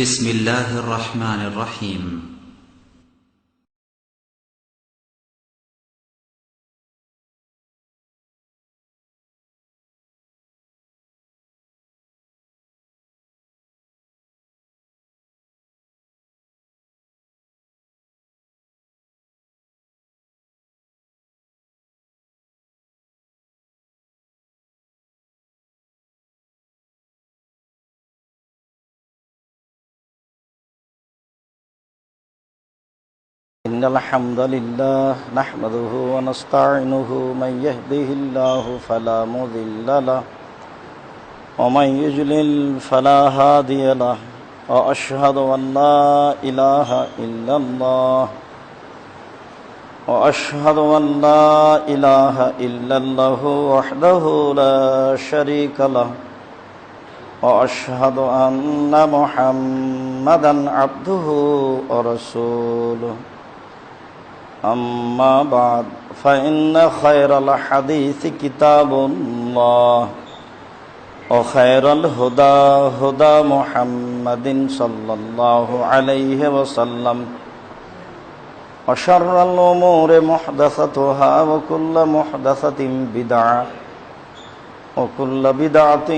بسم الله الرحمن الرحيم إن الحمد لله نحمده ونستعينه من يهده الله فلا مضل له ومن يضلل فلا هادي له وأشهد أن لا إله إلا الله وأشهد أن لا إله إلا الله وحده لا شريك له وأشهد أن محمدا عبده ورسوله أما بعد فإن خير الحديث كتاب الله وخير الهدى هدى محمد صلى الله عليه وسلم وشر الأمور محدثاتها وكل محدثة بدعة وكل بدعة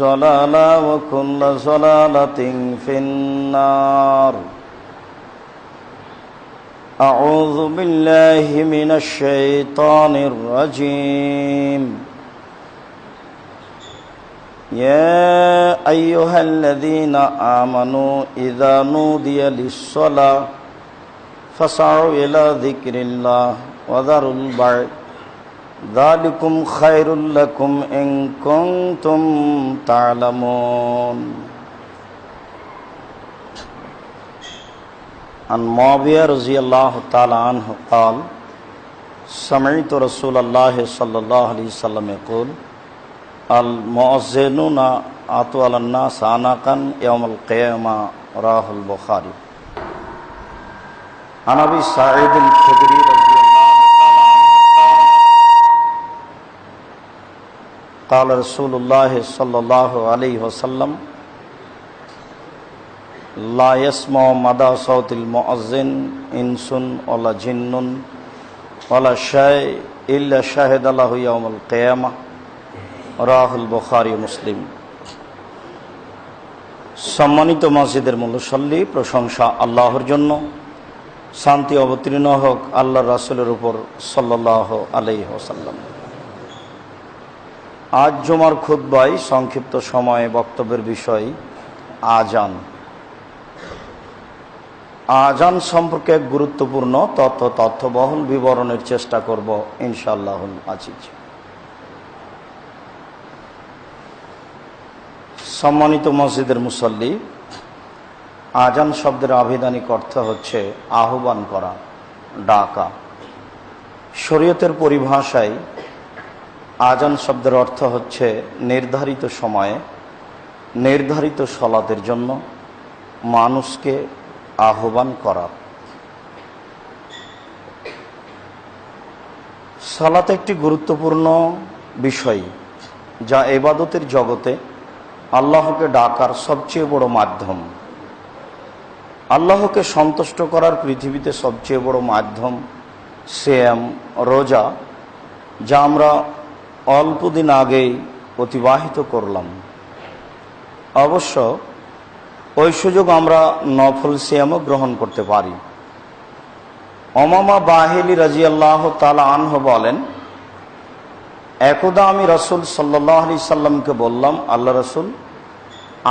ضلالة وكل ضلالة في النار أعوذ بالله من الشيطان الرجيم يا أيها الذين آمنوا إذا نودي للصلاة فاسعوا إلى ذكر الله وذروا البيع ذلكم خير لكم إن كنتم تعلمون عن معاوية رضي الله تعالى عنه قال سمعت رسول الله صلى الله عليه وسلم يقول المؤذنون أطول الناس عنقا يوم القيامة رواه البخاري. عن أبي سعيد الخدري رضي الله تعالى عنه قال رسول الله صلى الله عليه وسلم لا يسمع مدى صوت المؤذن إنس ولا جن ولا شيء إلا شهد له يوم القيامة رواه البخاري মুসলিম। সম্মানিত মসজিদের মুসল্লি, প্রশংসা আল্লাহর জন্য, শান্তি অবতীর্ণ হোক আল্লাহর রাসূলের উপর সাল্লাল্লাহু আলাইহি ওয়াসাল্লাম। আজ জুমার খুতবায় সংক্ষিপ্ত সময়ে বক্তব্যের বিষয় আজান। আজান সম্পর্কে এক গুরুত্বপূর্ণ তথ্যবহুল বিবরণের চেষ্টা করব ইনশাআল্লাহুল আজিজ। সম্মানিত মসজিদের মুসল্লি, আজান শব্দের আভিধানিক অর্থ হচ্ছে আহ্বান করা, ডাকা। শরীয়তের পরিভাষায় আজান শব্দের অর্থ হচ্ছে নির্ধারিত সময়ে নির্ধারিত সালাতের জন্য মানুষকে আহ্বান করা। সালাত একটি গুরুত্বপূর্ণ বিষয় যা ইবাদতের জগতে আল্লাহকে ডাকার সবচেয়ে বড় মাধ্যম। আল্লাহকে সন্তুষ্ট করার পৃথিবীতে সবচেয়ে বড় মাধ্যম সিয়াম, রোজা, যা আমরা অল্পদিন আগেই অতিবাহিত করলাম। অবশ্য ওই সুযোগ আমরা নফল সিয়ামও গ্রহণ করতে পারি। উমামা বাহিলি রাদিয়াল্লাহু তাআলা আনহু বলেন, একদা আমি রাসূল সাল্লাল্লাহু আলাইহি সাল্লামকে বললাম, আল্লাহ রাসূল,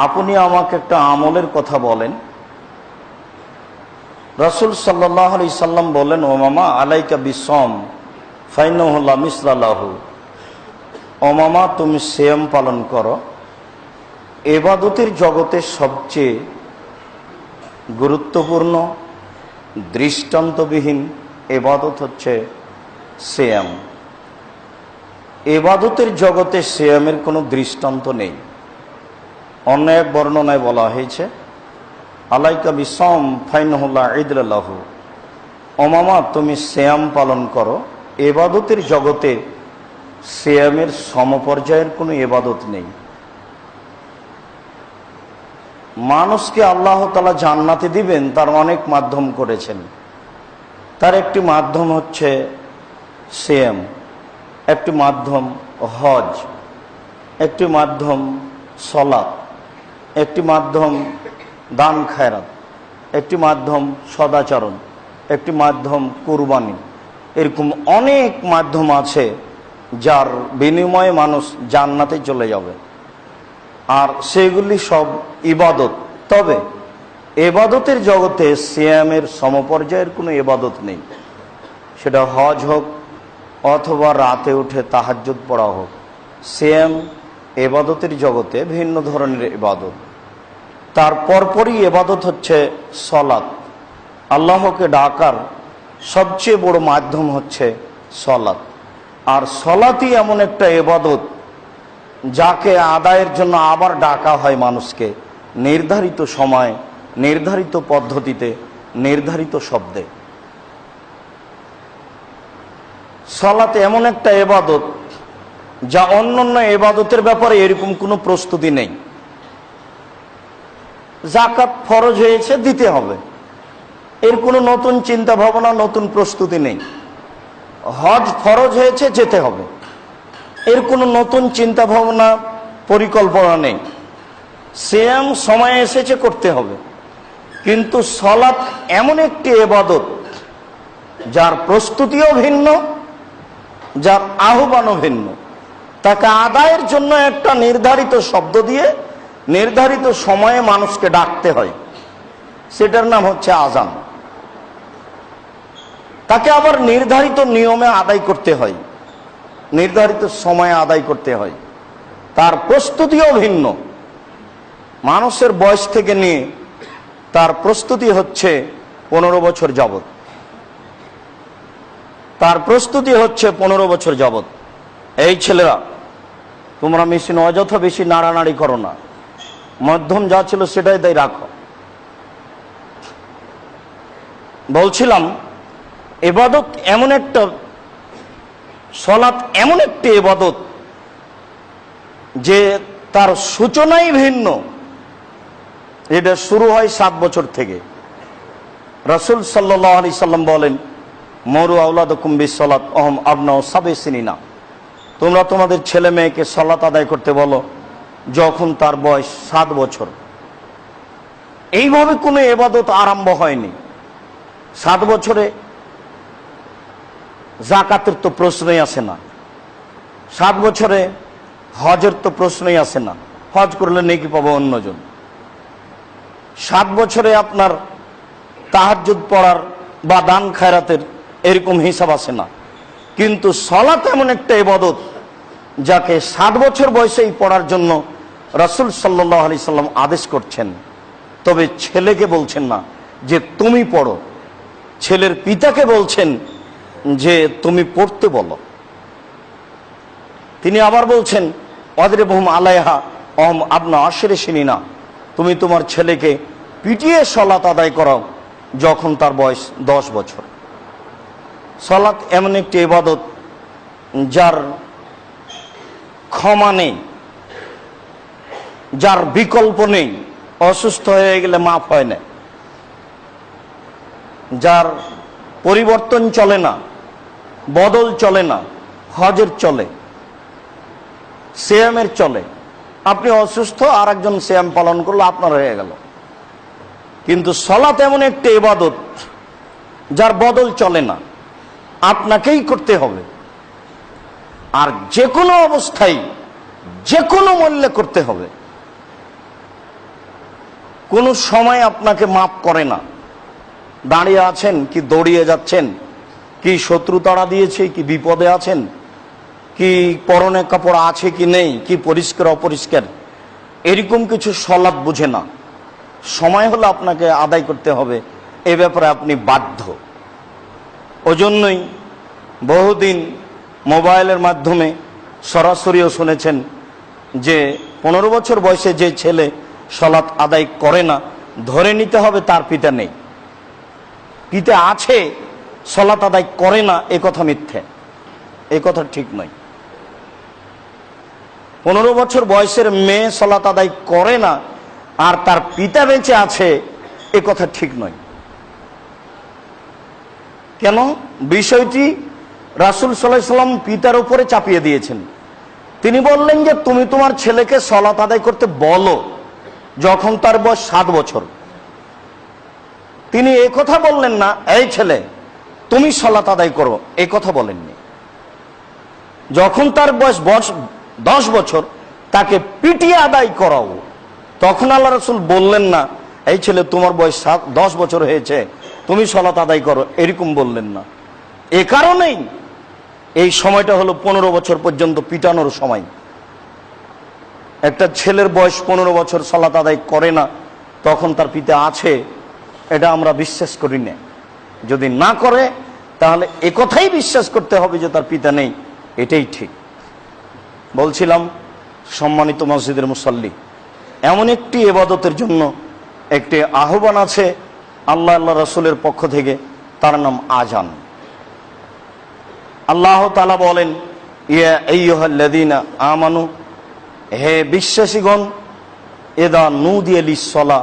আপনি আমাকে একটা আমলের কথা বলেন। রাসূল সাল্লাল্লাহু আলাইহি সাল্লাম বলেন, উমামা আলাইকা বিসম ফাইন্নাহু লা মিসলা লাহু। উমামা, তুমি সিয়াম পালন করো। ইবাদতের জগতে সবচেয়ে গুরুত্বপূর্ণ দৃষ্টান্তবিহীন ইবাদত হচ্ছে সিয়াম। ইবাদতের জগতে সিয়ামের কোনো দৃষ্টান্ত নেই। অন্য এক বর্ণনায় বলা হয়েছে, আলাইকা বিসম ফাইন্নাহু লা ইদলা লাহু। উমামা, তুমি সিয়াম পালন করো। ইবাদতের জগতে সিয়ামের সমপর্যায়ের কোনো ইবাদত নেই। মানুষকে আল্লাহ তাআলা জান্নাতে দিবেন তার অনেক মাধ্যম করেছেন। তার একটি মাধ্যম হচ্ছে সিয়াম, একটি মাধ্যম হজ, একটি মাধ্যম সালাত, একটি মাধ্যম দান খায়রাত, একটি মাধ্যম সদাচরণ, একটি মাধ্যম কুরবানি। এরকম অনেক মাধ্যম আছে যার বিনিময়ে মানুষ জান্নাতে চলে যাবে, আর সেগুলি সব ইবাদত। তবে এবাদতের জগতে সিয়ামের সমপর্যায়ের কোনো এবাদত নেই, সেটা হজ হোক অথবা রাতে উঠে তাহাজ্জুদ পড়া হোক। সিয়াম এবাদতের জগতে ভিন্ন ধরনের ইবাদত। তার পরপরই এবাদত হচ্ছে সলাত। আল্লাহকে ডাকার সবচেয়ে বড় মাধ্যম হচ্ছে সলাত, আর সলাতই এমন একটা এবাদত যাকে আদায়ের জন্য আবার ডাকা হয় মানুষকে নির্ধারিত সময়, নির্ধারিত পদ্ধতিতে, নির্ধারিত শব্দে। সালাত এমন একটা ইবাদত যা অন্যান্য ইবাদতের ব্যাপারে এরকম কোনো প্রস্তুতি নেই। যাকাত ফরজ হয়েছে, দিতে হবে, এর কোনো নতুন চিন্তা ভাবনা, নতুন প্রস্তুতি নেই। হজ ফরজ হয়েছে, যেতে হবে, এর কোনো নতুন চিন্তা ভাবনা, পরিকল্পনা নেই। সিয়াম সময় এসেছে, করতে হবে। কিন্তু সালাত এমন একটি ইবাদত যার প্রস্তুতিও ভিন্ন, যার আহ্বানও ভিন্ন। তাকে আদায়ের জন্য একটা নির্ধারিত শব্দ দিয়ে নির্ধারিত সময়ে মানুষকে ডাকতে হয়, সেটার নাম হচ্ছে আযান। তাকে আবার নির্ধারিত নিয়মে আদায় করতে হয়, নির্ধারিত সময়ে আদায় করতে হয়। তার প্রস্তুতিও ভিন্ন। মানুষের বয়স থেকে নিয়ে তার প্রস্তুতি হচ্ছে 15 বছর যাবত, তার প্রস্তুতি হচ্ছে 15 বছর যাবত। এই ছেলেরা, তোমরা মেশিন অযথা বেশি নাড়ানাড়ি করো না, মধ্যম যা ছিল সেটাই তাই রাখো। বলছিলাম, ইবাদত এমন একটা, সালাত এমন একটি ইবাদত যে তার সূচনাই ভিন্ন। এটা শুরু হয় 7 বছর থেকে। রাসূল সাল্লাল্লাহু আলাইহি সাল্লাম বলেন, মরু আওলাদাকুম বিসসালাত ওয়াহুম আবনাউ সাবঈ সিনিনা। তোমরা তোমাদের ছেলে মেয়েকে সালাত আদায় করতে বলো যখন তার বয়স 7 বছর। এইভাবে কোনো ইবাদত আরম্ভ হয়নি। 7 বছরে যাকাতের তো প্রশ্নই আসে না, 7 বছরে হজের তো প্রশ্নই আসে না, হজ করলে নেকি পাবো অন্যজন। 7 বছরে আপনার তাহাজ্জুদ পড়ার বা দান খায়রাতের এরকম হিসাব আসে না। কিন্তু সালাত এমন একটা ইবাদত যাকে 7 বছর বয়সেই পড়ার জন্য রাসূল সাল্লাল্লাহু আলাইহি সাল্লাম আদেশ করছেন। তবে ছেলেকে বলছেন না যে তুমি পড়ো, ছেলের পিতাকে বলছেন যে তুমি পড়তে বলো। তিনি আবার বলছেন, ওয়াদরিবহুম আলাইহা ওয়াহুম আবনা আশরি সিনিনা। তুমি তোমার ছেলেকে পিটিয়ে সালাত আদায় করাও যখন তার বয়স 10 বছর। সালাত এমন একটি ইবাদত যার ক্ষমা নেই, যার বিকল্প নেই। অসুস্থ হয়ে গেলে মাফ হয় না, যার পরিবর্তন চলে না, বদল চলে না। হজের চলে, সিয়ামের চলে। আপনি অসুস্থ, আর একজন সিয়াম পালন করলো, আপনার হয়ে গেল। কিন্তু সালাত এমন একটি ইবাদত যার বদল চলে না, আপনাকেই করতে হবে। আর যে কোনো অবস্থায়, যে কোনো মূল্যে করতে হবে। কোনো সময় আপনাকে মাফ করে না। দাঁড়িয়ে আছেন কি দৌড়িয়ে যাচ্ছেন, কি শত্রু তাড়া দিয়েছে, কি বিপদে আছেন, কি পরনে কাপড় আছে কি নেই, কি পরিষ্কার অপরিষ্কার, এরকম কিছু সালাত বুঝে না। সময় হলে আপনাকে আদায় করতে হবে, এ ব্যাপারে আপনি বাধ্য। ওজন্যই বহুদিন মোবাইলের মাধ্যমে সরাসরিও শুনেছেন যে 15 বছর বয়সে যে ছেলে সালাত আদায় করে না, ধরে নিতে হবে তার পিতা নেই। পিতা আছে, সালাত আদায় করে না, এ কথা মিথ্যে, এ কথা ঠিক নয়। 15 বছর বয়সের মেয়ে সালাত আদায় করে না, আর তার পিতা বেঁচে আছে, এ কথা ঠিক নয়। কেন? বিষয়টি রাসূল সাল্লাল্লাহু আলাইহি সাল্লাম পিতার উপরে চাপিয়ে দিয়েছেন। তিনি বললেন যে তুমি তোমার ছেলেকে সালাত আদায় করতে বলো যখন তার বয়স 7 বছর। তিনি এই কথা বললেন না, এই ছেলে তুমি সালাত আদায় করো, এই কথা বলেননি। যখন তার বয়স 10 বছর তাকে পিটিয়ে আদায় করাও, তখন আল্লাহ রাসূল বললেন না, এই ছেলে তোমার বয়স 10 বছর হয়েছে, তুমি সালাত আদায় করো, এরকম বললেন না। এ কারণেই এই সময়টা হলো 15 বছর পর্যন্ত পিটানোর সময়। একটা ছেলের বয়স 15 বছর সালাত আদায় করে না, তখন তার পিতা আছে, এটা আমরা বিশ্বাস করি না। যদি না করে তাহলে একথাই বিশ্বাস করতে হবে যে তার পিতা নেই, এটাই ঠিক। বলছিলাম, সম্মানিত মসজিদের মুসল্লি, এমন একটি ইবাদতের জন্য একটি আহ্বান আছে আল্লাহ রাসূলের পক্ষ থেকে, তার নাম আযান। আল্লাহ তাআলা বলেন, ইয়া আইয়ুহাল্লাযীনা আমানু, হে বিশ্বাসীগণ, ইযা নুদিয়া লিস-সালাহ,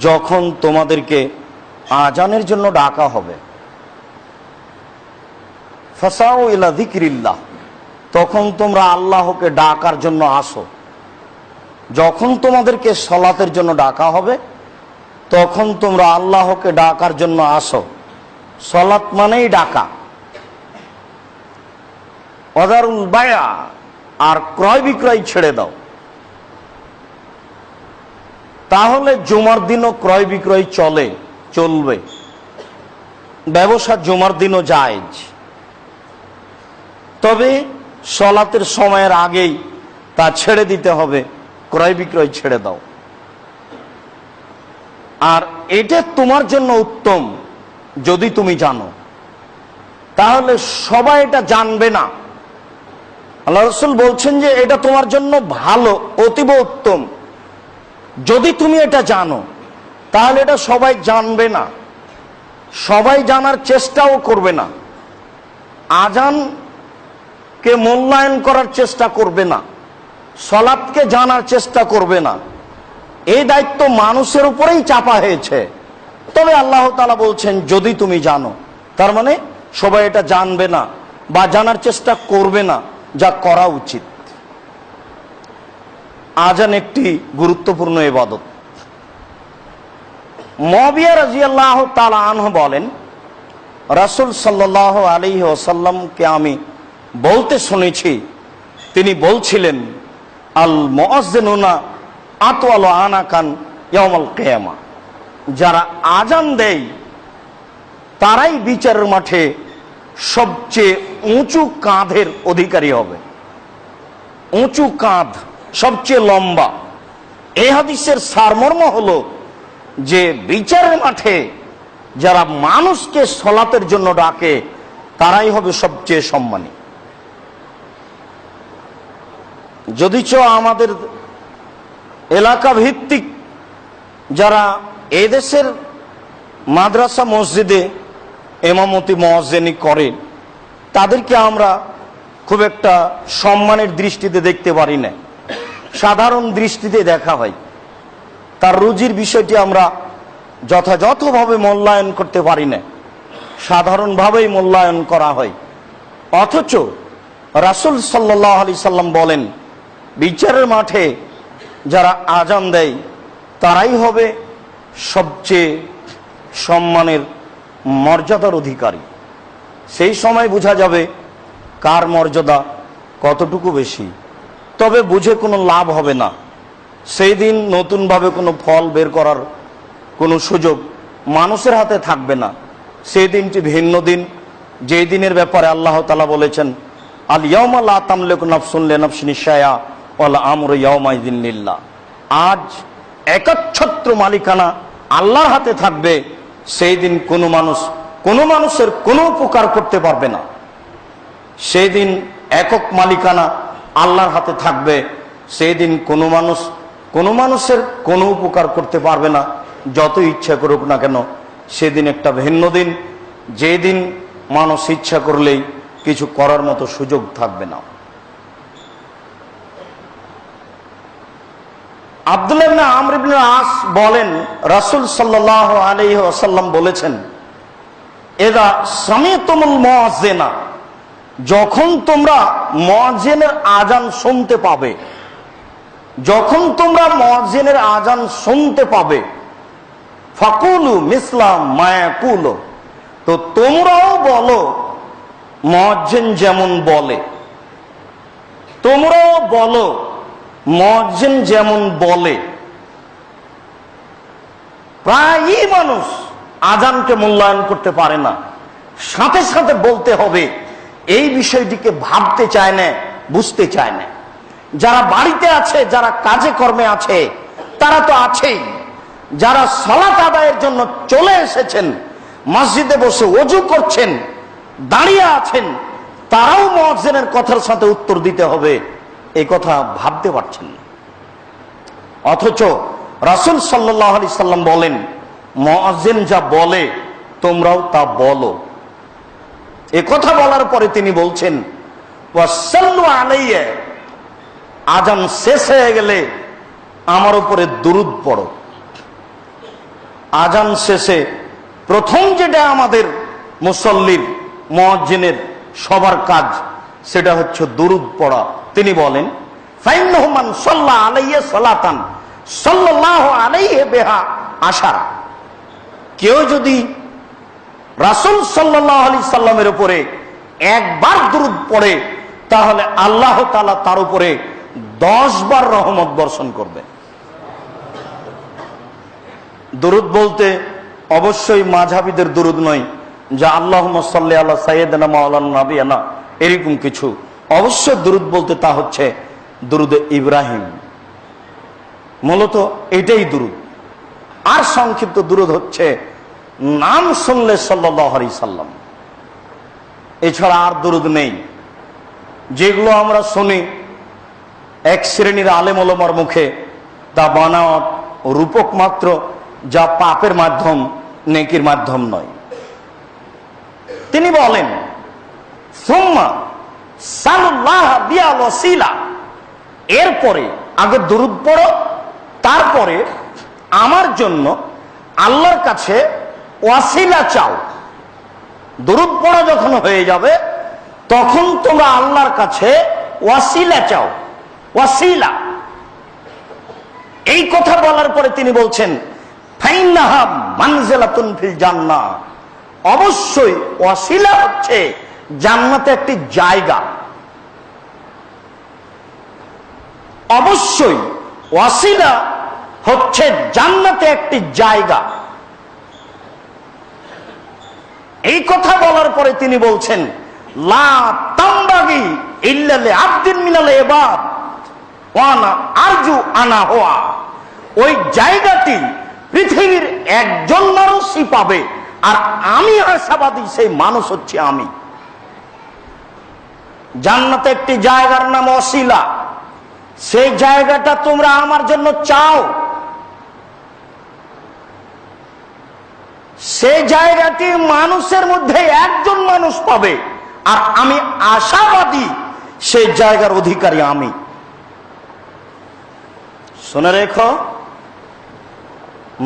যখন তোমাদেরকে আযানের জন্য ডাকা হবে, ফাসাউ ইলা যিকরিল্লাহ, তখন তোমরা আল্লাহকে ডাকার জন্য আসো। যখন তোমাদেরকে সালাতের জন্য ডাকা হবে, তখন তোমরা আল্লাহকে ডাকার জন্য আসো। সালাত মানেই ডাকা। ওয়াদারুল বায়া, আর ক্রয় বিক্রয় ছেড়ে দাও। তাহলে জুমার দিনও ক্রয় বিক্রয় চলবে, ব্যবসা জুমার দিনও জায়েজ। তবে সালাতের সময়ের আগেই তা ছেড়ে দিতে হবে, ক্রয় বিক্রয় ছেড়ে দাও। আর এটা তোমার জন্য উত্তম যদি তুমি জানো। তাহলে সবাই এটা জানবে না। আল্লাহ রাসূল বলছেন যে এটা তোমার জন্য ভালো, অতীব উত্তম যদি তুমি এটা জানো। তাহলে এটা সবাই জানবে না, সবাই জানার চেষ্টাও করবে না, আযানকে মূল্যায়ন করার চেষ্টা করবে না, সালাতকে জানার চেষ্টা করবে না। এই দায়িত্ব মানুষের উপরেই চাপা হয়েছে। তবে আল্লাহ তাআলা বলছেন যদি তুমি জানো, তার মানে সবাই এটা জানবে না বা জানার চেষ্টা করবে না, যা করা উচিত। আযান একটি গুরুত্বপূর্ণ ইবাদত। মুআবিয়া রাদিয়াল্লাহু তাআলা আনহু বলেন, রাসূল সাল্লাল্লাহু আলাইহি ওয়াসাল্লামকে আমি বলতে শুনেছি, তিনি বলছিলেন, আল মুআজ্জিনুনা আতওয়ালু আনাকান ইয়াউমাল কিয়ামা, যারা আযান দেয় তারাই বিচারের মাঠে সবচেয়ে উঁচু কাঁধের অধিকারী হবে। উঁচু কাঁধ, সবচেয়ে লম্বা। এই হাদিসের সারমর্ম হলো যে বিচারের মাঠে যারা মানুষকে সালাতের জন্য ডাকে তারাই হবে সবচেয়ে সম্মানী। যদিচ আমাদের এলাকা ভিত্তিক যারা এদেশের মাদ্রাসা মসজিদে ইমামতি মুয়াজ্জিনি করে, তাদেরকে আমরা খুব একটা সম্মানের দৃষ্টিতে দেখতে পারি না, সাধারণ দৃষ্টিতে দেখা হয়। তার রুজির বিষয়টি আমরা যথাযথভাবে মূল্যায়ন করতে পারি না, সাধারণভাবেই মূল্যায়ন করা হয়। অথচ রাসূল সাল্লাল্লাহু আলাইহি সাল্লাম বলেন, বিচারের মাঠে যারা আযান দেয় তারাই হবে সবচেয়ে সম্মানের মর্যাদার অধিকারী। সেই সময় বোঝা যাবে কার মর্যাদা কতটুকু বেশি। তবে বুঝে কোনো লাভ হবে না। সেই দিন নতুনভাবে কোনো ফল বের করার কোনো সুযোগ মানুষের হাতে থাকবে না। সেই দিনটি ভিন্ন দিন, যেই দিনের ব্যাপারে আল্লাহ তাআলা বলেছেন, আল ইয়াউমা লা তামলিকু নাফসুন লিনাফসিন শাইআ ওয়াল আমরু ইয়াউমাইযিন লিল্লাহ। আজ একচ্ছত্র মালিকানা আল্লাহর হাতে থাকবে। সেই দিন কোনো মানুষের কোনো উপকার করতে পারবে না। সেই দিন একক মালিকানা আল্লাহর হাতে থাকবে। সেই দিন কোনো মানুষের কোনো উপকার করতে পারবে না, যত ইচ্ছা করুক না কেন। সেদিন একটা ভিন্ন দিন, যেদিন মানুষ ইচ্ছা করলেই কিছু করার মতো সুযোগ থাকবে না। আব্দুল্লাহ ইবনে আমর ইবনে আস বলেন, রাসূল সাল্লাল্লাহু আলাইহি ওয়াসাল্লাম বলেছেন, এদা সামিতুমুল মুয়াজ্জিনা, যখন তোমরা মুয়াজ্জিনের আযান শুনতে পাবে, যখন তোমরা মুয়াজ্জিনের আযান শুনতে পাবে, ফাকুলু মিসলা মা ইয়াকুলু, তো তোমরাও বলো মুয়াজ্জিন যেমন বলে, তোমরাও বলো মুয়াজ্জিন যেমন বলে। প্রায়ই মানুষ আযানকে মূল্যায়ন করতে পারে না, সাথে সাথে বলতে হবে, এই বিষয়টিকে ভাবতে চায় না, বুঝতে চায় না। যারা বাড়িতে আছে, যারা কাজে কর্মে আছে, তারা তো আছেই। যারা সালাত আদায়ের জন্য চলে এসেছেন, মসজিদে বসে ওযু করছেন, দাঁড়িয়ে আছেন, তারাও মুয়াজ্জিনের কথার সাথে উত্তর দিতে হবে, এই কথা ভাবতে পারছেন না। অথচ রাসূল সাল্লাল্লাহু আলাইহি সাল্লাম বলেন, মুয়াজ্জিন যা বলে তোমরাও তা বলো। এ কথা বলার পরে তিনি বলছেন, ওয়াসাল্লু আলাইয়া, আযান শেষ হয়ে গেলে আমার উপরে দুরূদ পড়ো। আযান শেষে প্রথম যেটা আমাদের মুসল্লির, মুয়াজ্জিনের সবার কাজ, সেটা হচ্ছে দুরূদ পড়া। তিনি বলেন, ফাইন্নাহু মান সাল্লা আলাইয়া সালাতান সাল্লাল্লাহু আলাইহি বিহা আশারা, কেউ যদি রাসূল সাল্লাল্লাহু আলাইহি সাল্লামের উপরে একবার দুরূদ পড়ে, তাহলে আল্লাহ তাআলা তার উপরে 10 বার রহমত বর্ষণ করবে। দুরূদ বলতে অবশ্যই মাযহাবীদের দুরূদ নয়, যা আল্লাহুম্মা সাল্লি আলা সাইয়্যিদিনা মাওলানা নাবিয়ানা, এরকম কিছু। অবশ্য দুরূদ বলতে তা হচ্ছে দুরূদে ইব্রাহিম, মূলত এটাই দুরূদ। আর সংক্ষিপ্ত দুরূদ হচ্ছে নাম শুনলে সাল্লাল্লাহু আলাইহি সাল্লাম, এছাড়া আর দুরূদ নেই। যেগুলো আমরা শুনি এক শ্রেণীর আলেম ওলামার মুখে, তা বানাওয়াত ও রূপক মাত্র, যা পাপের মাধ্যম, নেকির মাধ্যম নয়। তিনি বলেন, সুম্মা সাল্লাল্লাহু বিল ওয়াসিলা, এরপরে আগে দুরূদ পড়ো, তারপরে আমার জন্য আল্লাহর কাছে ওয়াসিলা চাও। দুরূদ পড়া যখন হয়ে যাবে, তখন তোমরা আল্লাহর কাছে ওয়াসিলা চাও। ওয়াসিলা, এই কথা বলার পরে তিনি বলছেন, ফাইন্নাহা মানজিলাতুন ফিল জান্নাহ, অবশ্যই ওয়াসিলা হচ্ছে জান্নাতে একটি জায়গা। অবশ্যই ওয়াসিলা হচ্ছে জান্নাতে একটি জায়গা। এই কথা বলার পরে তিনি বলছেন, লা তামবাগি ইল্লা লিআবদিন মিনাল ইবাদ ওয়া আনা আরজু আনা হুয়া, ওই জায়গাটি পৃথিবীর একজন মানুষই পাবে, আর আমি আশাবাদী সেই মানুষ হচ্ছে আমি। জান্নাতে একটি জায়গার নাম ওয়াসিলা, সেই জায়গাটা তোমরা আমার জন্য চাও। সেই জায়গাটি মানুষের মধ্যে একজন মানুষ পাবে, আর আমি আশাবাদী সেই জায়গার অধিকারী আমি। শুনে রেখো,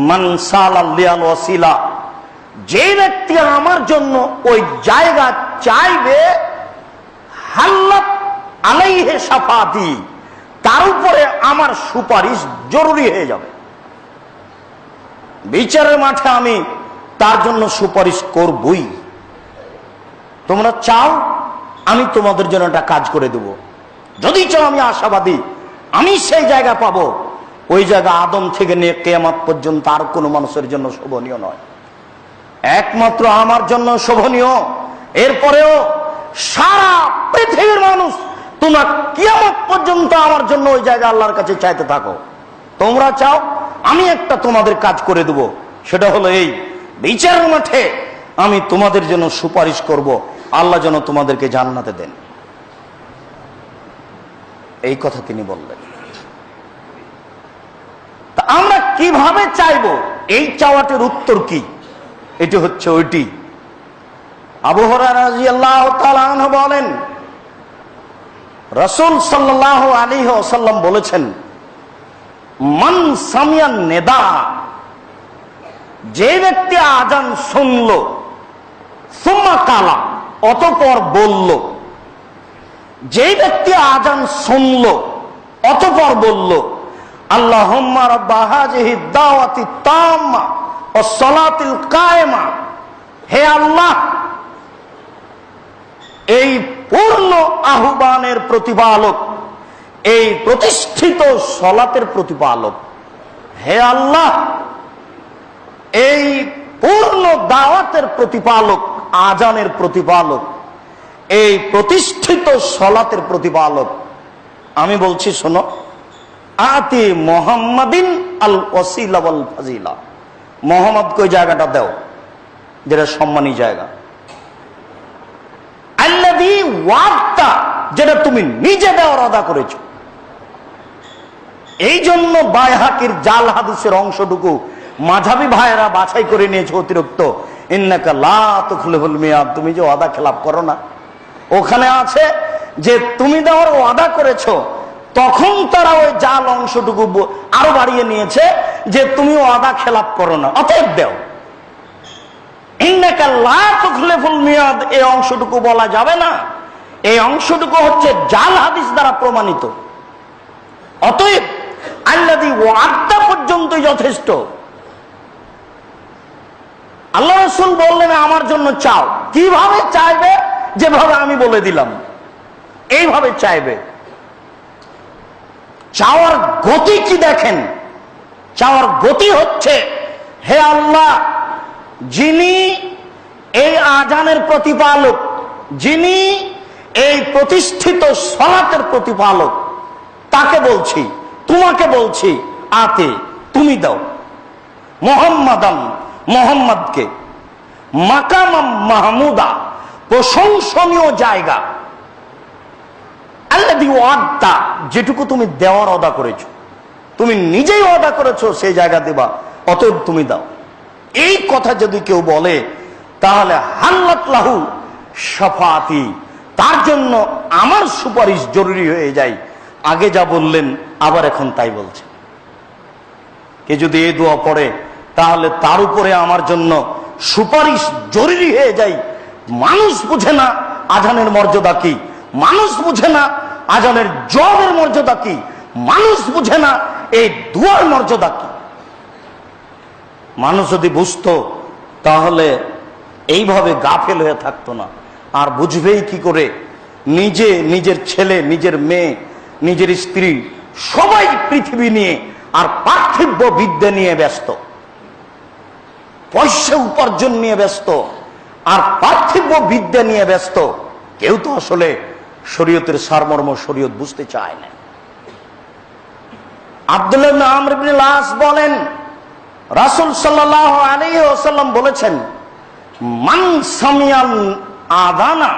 মান সালাল ওয়াসিলা, যে ব্যক্তি আমার জন্য ওই জায়গা চাইবে, হাল্লাত আলাইহি শাফাতি, তার উপরে আমার সুপারিশ জরুরি হয়ে যাবে। বিচারের মাঠে আমি তার জন্য সুপারিশ করবই। তোমরা চাও, আমি তোমাদের জন্য একটা কাজ করে দেব। যদি চাও, আমি আশাবাদী আমি সেই জায়গা পাবো। ওই জায়গা আদম থেকে নিয়ে কিয়ামত পর্যন্ত আর কোনো মানুষের জন্য শোভনীয় নয়, একমাত্র আমার জন্য শোভনীয়। এরপরেও সারা পৃথিবীর মানুষ, তোমরা কিয়ামত পর্যন্ত আমার জন্য ওই জায়গা আল্লাহর কাছে চাইতে থাকো। তোমরা চাও, আমি একটা তোমাদের কাজ করে দেব, সেটা হলো এই, বিচারের মাঠে আমি তোমাদের জন্য সুপারিশ করব, আল্লাহ যেন তোমাদেরকে জান্নাতে দেন। এই কথা তিনি বললেন। তা আমরা কিভাবে চাইবো, এই চাওয়াটির উত্তর কি? এটি হচ্ছে ওইটি। আবু হুরায়রা রাদিয়াল্লাহু তাআলা আনহু বলেন, রাসূল সাল্লাল্লাহু আলাইহি ওয়াসাল্লাম বলেছেন, মান সামিয়ান নেদা, যে ব্যক্তি আজান শুনল, সুম্মা কালা, অতঃপর বলল, যে ব্যক্তি আজান শুনল অতঃপর বলল, আল্লাহুম্মা রাব্বা হাযিহি দাওয়াতি তাম্মা ওয়াস সালাতিল কায়েমা, হে আল্লাহ, এই পূর্ণ আহ্বানের প্রতিপালক, এই প্রতিষ্ঠিত সলাতের প্রতিপালক, হে আল্লাহ, এই পূর্ণ দাওয়াতের প্রতিপালক, আজানের প্রতিপালক, এই প্রতিষ্ঠিত সলাতের প্রতিপালক, আমি বলছি শোনো, আতি মুহাম্মাদিন আল ওয়াসিলা ওয়াল ফাজিলা, মুহাম্মদকে ওই জায়গাটা দাও যেটা সম্মানী জায়গা, আল্লাযী ওয়া'দতা, যেটা তুমি নিজে দেওয়ার ওয়াদা করেছো। এই জন্য বাইহাকির জাল হাদিসের অংশটুকু মাঝাবি ভাইয়েরা বাছাই করে নিয়েছে অতিরিক্ত, ইন্নাকা লা তুখলিফুল মিয়াদ, তুমি যে ওয়াদা খেলাপ করো না, ওখানে আছে যে তুমি দেওয়ার ওয়াদা করেছো, তখন তারা ওই জাল অংশটুকু আরো বাড়িয়ে নিয়েছে যে তুমি ওয়াদা খেলাপ করো না, অতএব দেও। ইন্নাকা লা তুখলিফুল মিয়াদ, এই অংশটুকু বলা যাবে না, এই অংশটুকু হচ্ছে জাল হাদিস দ্বারা প্রমাণিত। অতএব আল্লাযী ওয়া'দা পর্যন্তই যথেষ্ট। আল্লাহ রাসূল বললেন আমার জন্য চাও, কিভাবে চাইবে? যেভাবে আমি বলে দিলাম এইভাবে চাইবে। চাওয়ার গতি কি দেখেন, চাওয়ার গতি হচ্ছে, হে আল্লাহ, যিনি এই আজানের প্রতিপালক, যিনি এই প্রতিষ্ঠিত সালাতের প্রতিপালক, তাকে বলছি, তোমাকে বলছি, আতে তুমি দাও, মুহাম্মাদান, মুহাম্মদকে, মাকামাম মাহমুদা, প্রশংসনীয় জায়গা, আল্লাযী ওয়া'দতা, যেটুকু তুমি দেওয়ার ওয়াদা করেছো, তুমি নিজেই ওয়াদা করেছো সেই জায়গা দেবা, অতএব তুমি দাও। এই কথা যদি কেউ বলে তাহলে হাল্লাত লাহু শাফাআতি, তার জন্য আমার সুপারিশ জরুরি হয়ে যায়। আগে যা বললেন আবার এখন তাই বলছে। কে যদি এই দোয়া পড়ে তাহলে তার উপরে আমার জন্য সুপারিশ জরুরি হয়ে যায়। মানুষ বুঝে না আজানের মর্যাদা কি, মানুষ বুঝে না আজানের জবাবের মর্যাদা কি, মানুষ বুঝে না এই দুয়ার মর্যাদা কি। মানুষ যদি বুঝতো তাহলে এইভাবে গাফেল হয়ে থাকতো না। আর বুঝবেই কি করে? নিজে, নিজের ছেলে, নিজের মেয়ে, নিজের স্ত্রী, সবাই পৃথিবী নিয়ে আর পার্থিব বিদ্যা নিয়ে ব্যস্ত, পয়সা উপার্জন নিয়ে ব্যস্ত আর পার্থিব বিদ্যা নিয়ে ব্যস্ত। কেউ তো আসলে শরীয়তের সারমর্ম, শরীয়ত বুঝতে চায় না। আব্দুল্লাহ ইবনে আমর ইবনে আস বলেন, রাসূল সাল্লাল্লাহু আলাইহি ওয়াসাল্লাম বলেছেন, মান সামিয়াল আযানা,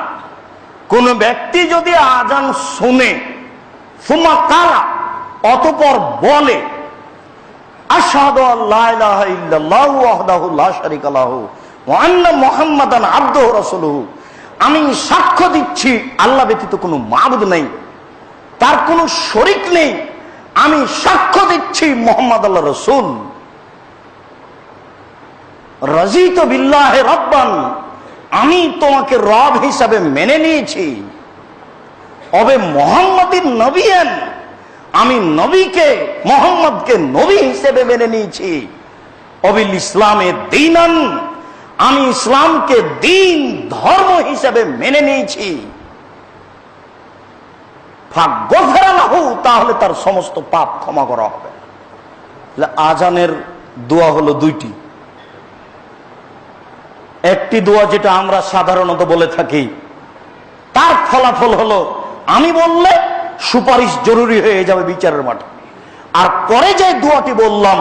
কোন ব্যক্তি যদি আজান শুনে, সুম্মা কালা, অতঃপর বলে, আশহাদু আল্লা ইলাহা ইল্লাল্লাহু ওয়াহদাহু লা শারীকা লাহু ওয়া আন্না মুহাম্মাদান আবদুহু ওয়া রাসূলুহু, আমি সাক্ষ্য দিচ্ছি আল্লাহ ব্যতীত কোনো মাবুদ নেই, তার কোনো শরীক নেই, আমি সাক্ষ্য দিচ্ছি মুহাম্মদ আল্লাহর রাসূল। রাজিতু বিল্লাহি রাব্বান, আমি তোমাকে রব হিসাবে মেনে নিয়েছি। অবে মুহাম্মাদিন নবিয়ান, আমি নবীকে, মুহাম্মদকে নবী হিসেবে মেনে নিয়েছি। অবিল ইসলামে দীনান, আমি ইসলামকে দিন, ধর্ম হিসেবে মেনে নিয়েছি। ফাগফিরা লাহু, তাহলে তার সমস্ত পাপ ক্ষমা করা হবে। আজানের দোয়া হলো দুইটি। একটি দোয়া যেটা আমরা সাধারণত বলে থাকি, তার ফলাফল হলো আমি বললে সুপারিশ জরুরি হয়ে যাবে বিচারের মাঠে। আর পরে যে দোয়াটি বললাম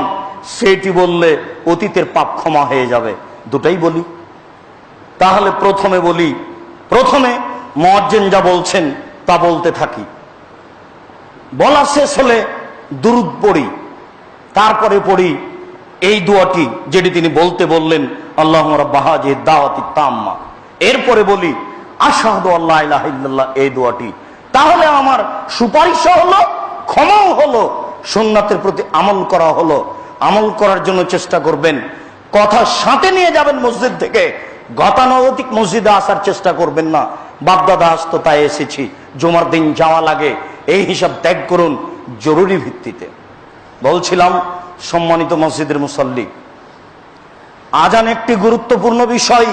সেটি বললে অতীতের পাপ ক্ষমা হয়ে যাবে। দুটাই বলি। তাহলে প্রথমে বলি, প্রথমে মুয়াজ্জিন যা বলছেন তা বলতে থাকি, বলা শেষ হলে দুরূদ পড়ি, তারপরে পড়ি এই দোয়াটি যেটি তিনি বলতে বললেন, আল্লাহুম্মা রাব্বা হাযিহি দাওয়াতি তাম্মা। এরপরে বলি আশহাদু আল্লা ইলাহা ইল্লাল্লাহ, এই দোয়াটি। তাহলে আমার সুপারিশ হলো, ক্ষমাও হলো, সুন্নাতের প্রতি আমল করা হলো, আমল করার জন্য চেষ্টা করবেন। কথা সাথে নিয়ে যাবেন মসজিদ থেকে, গতানুগতিক মসজিদে আসার চেষ্টা করবেন না। বাপদাদা আসতো তাই এসেছি, জুমার দিন যাওয়া লাগে, এই হিসাব ত্যাগ করুন জরুরি ভিত্তিতে। বলছিলাম সম্মানিত মসজিদের মুসল্লি, আজান একটি গুরুত্বপূর্ণ বিষয়।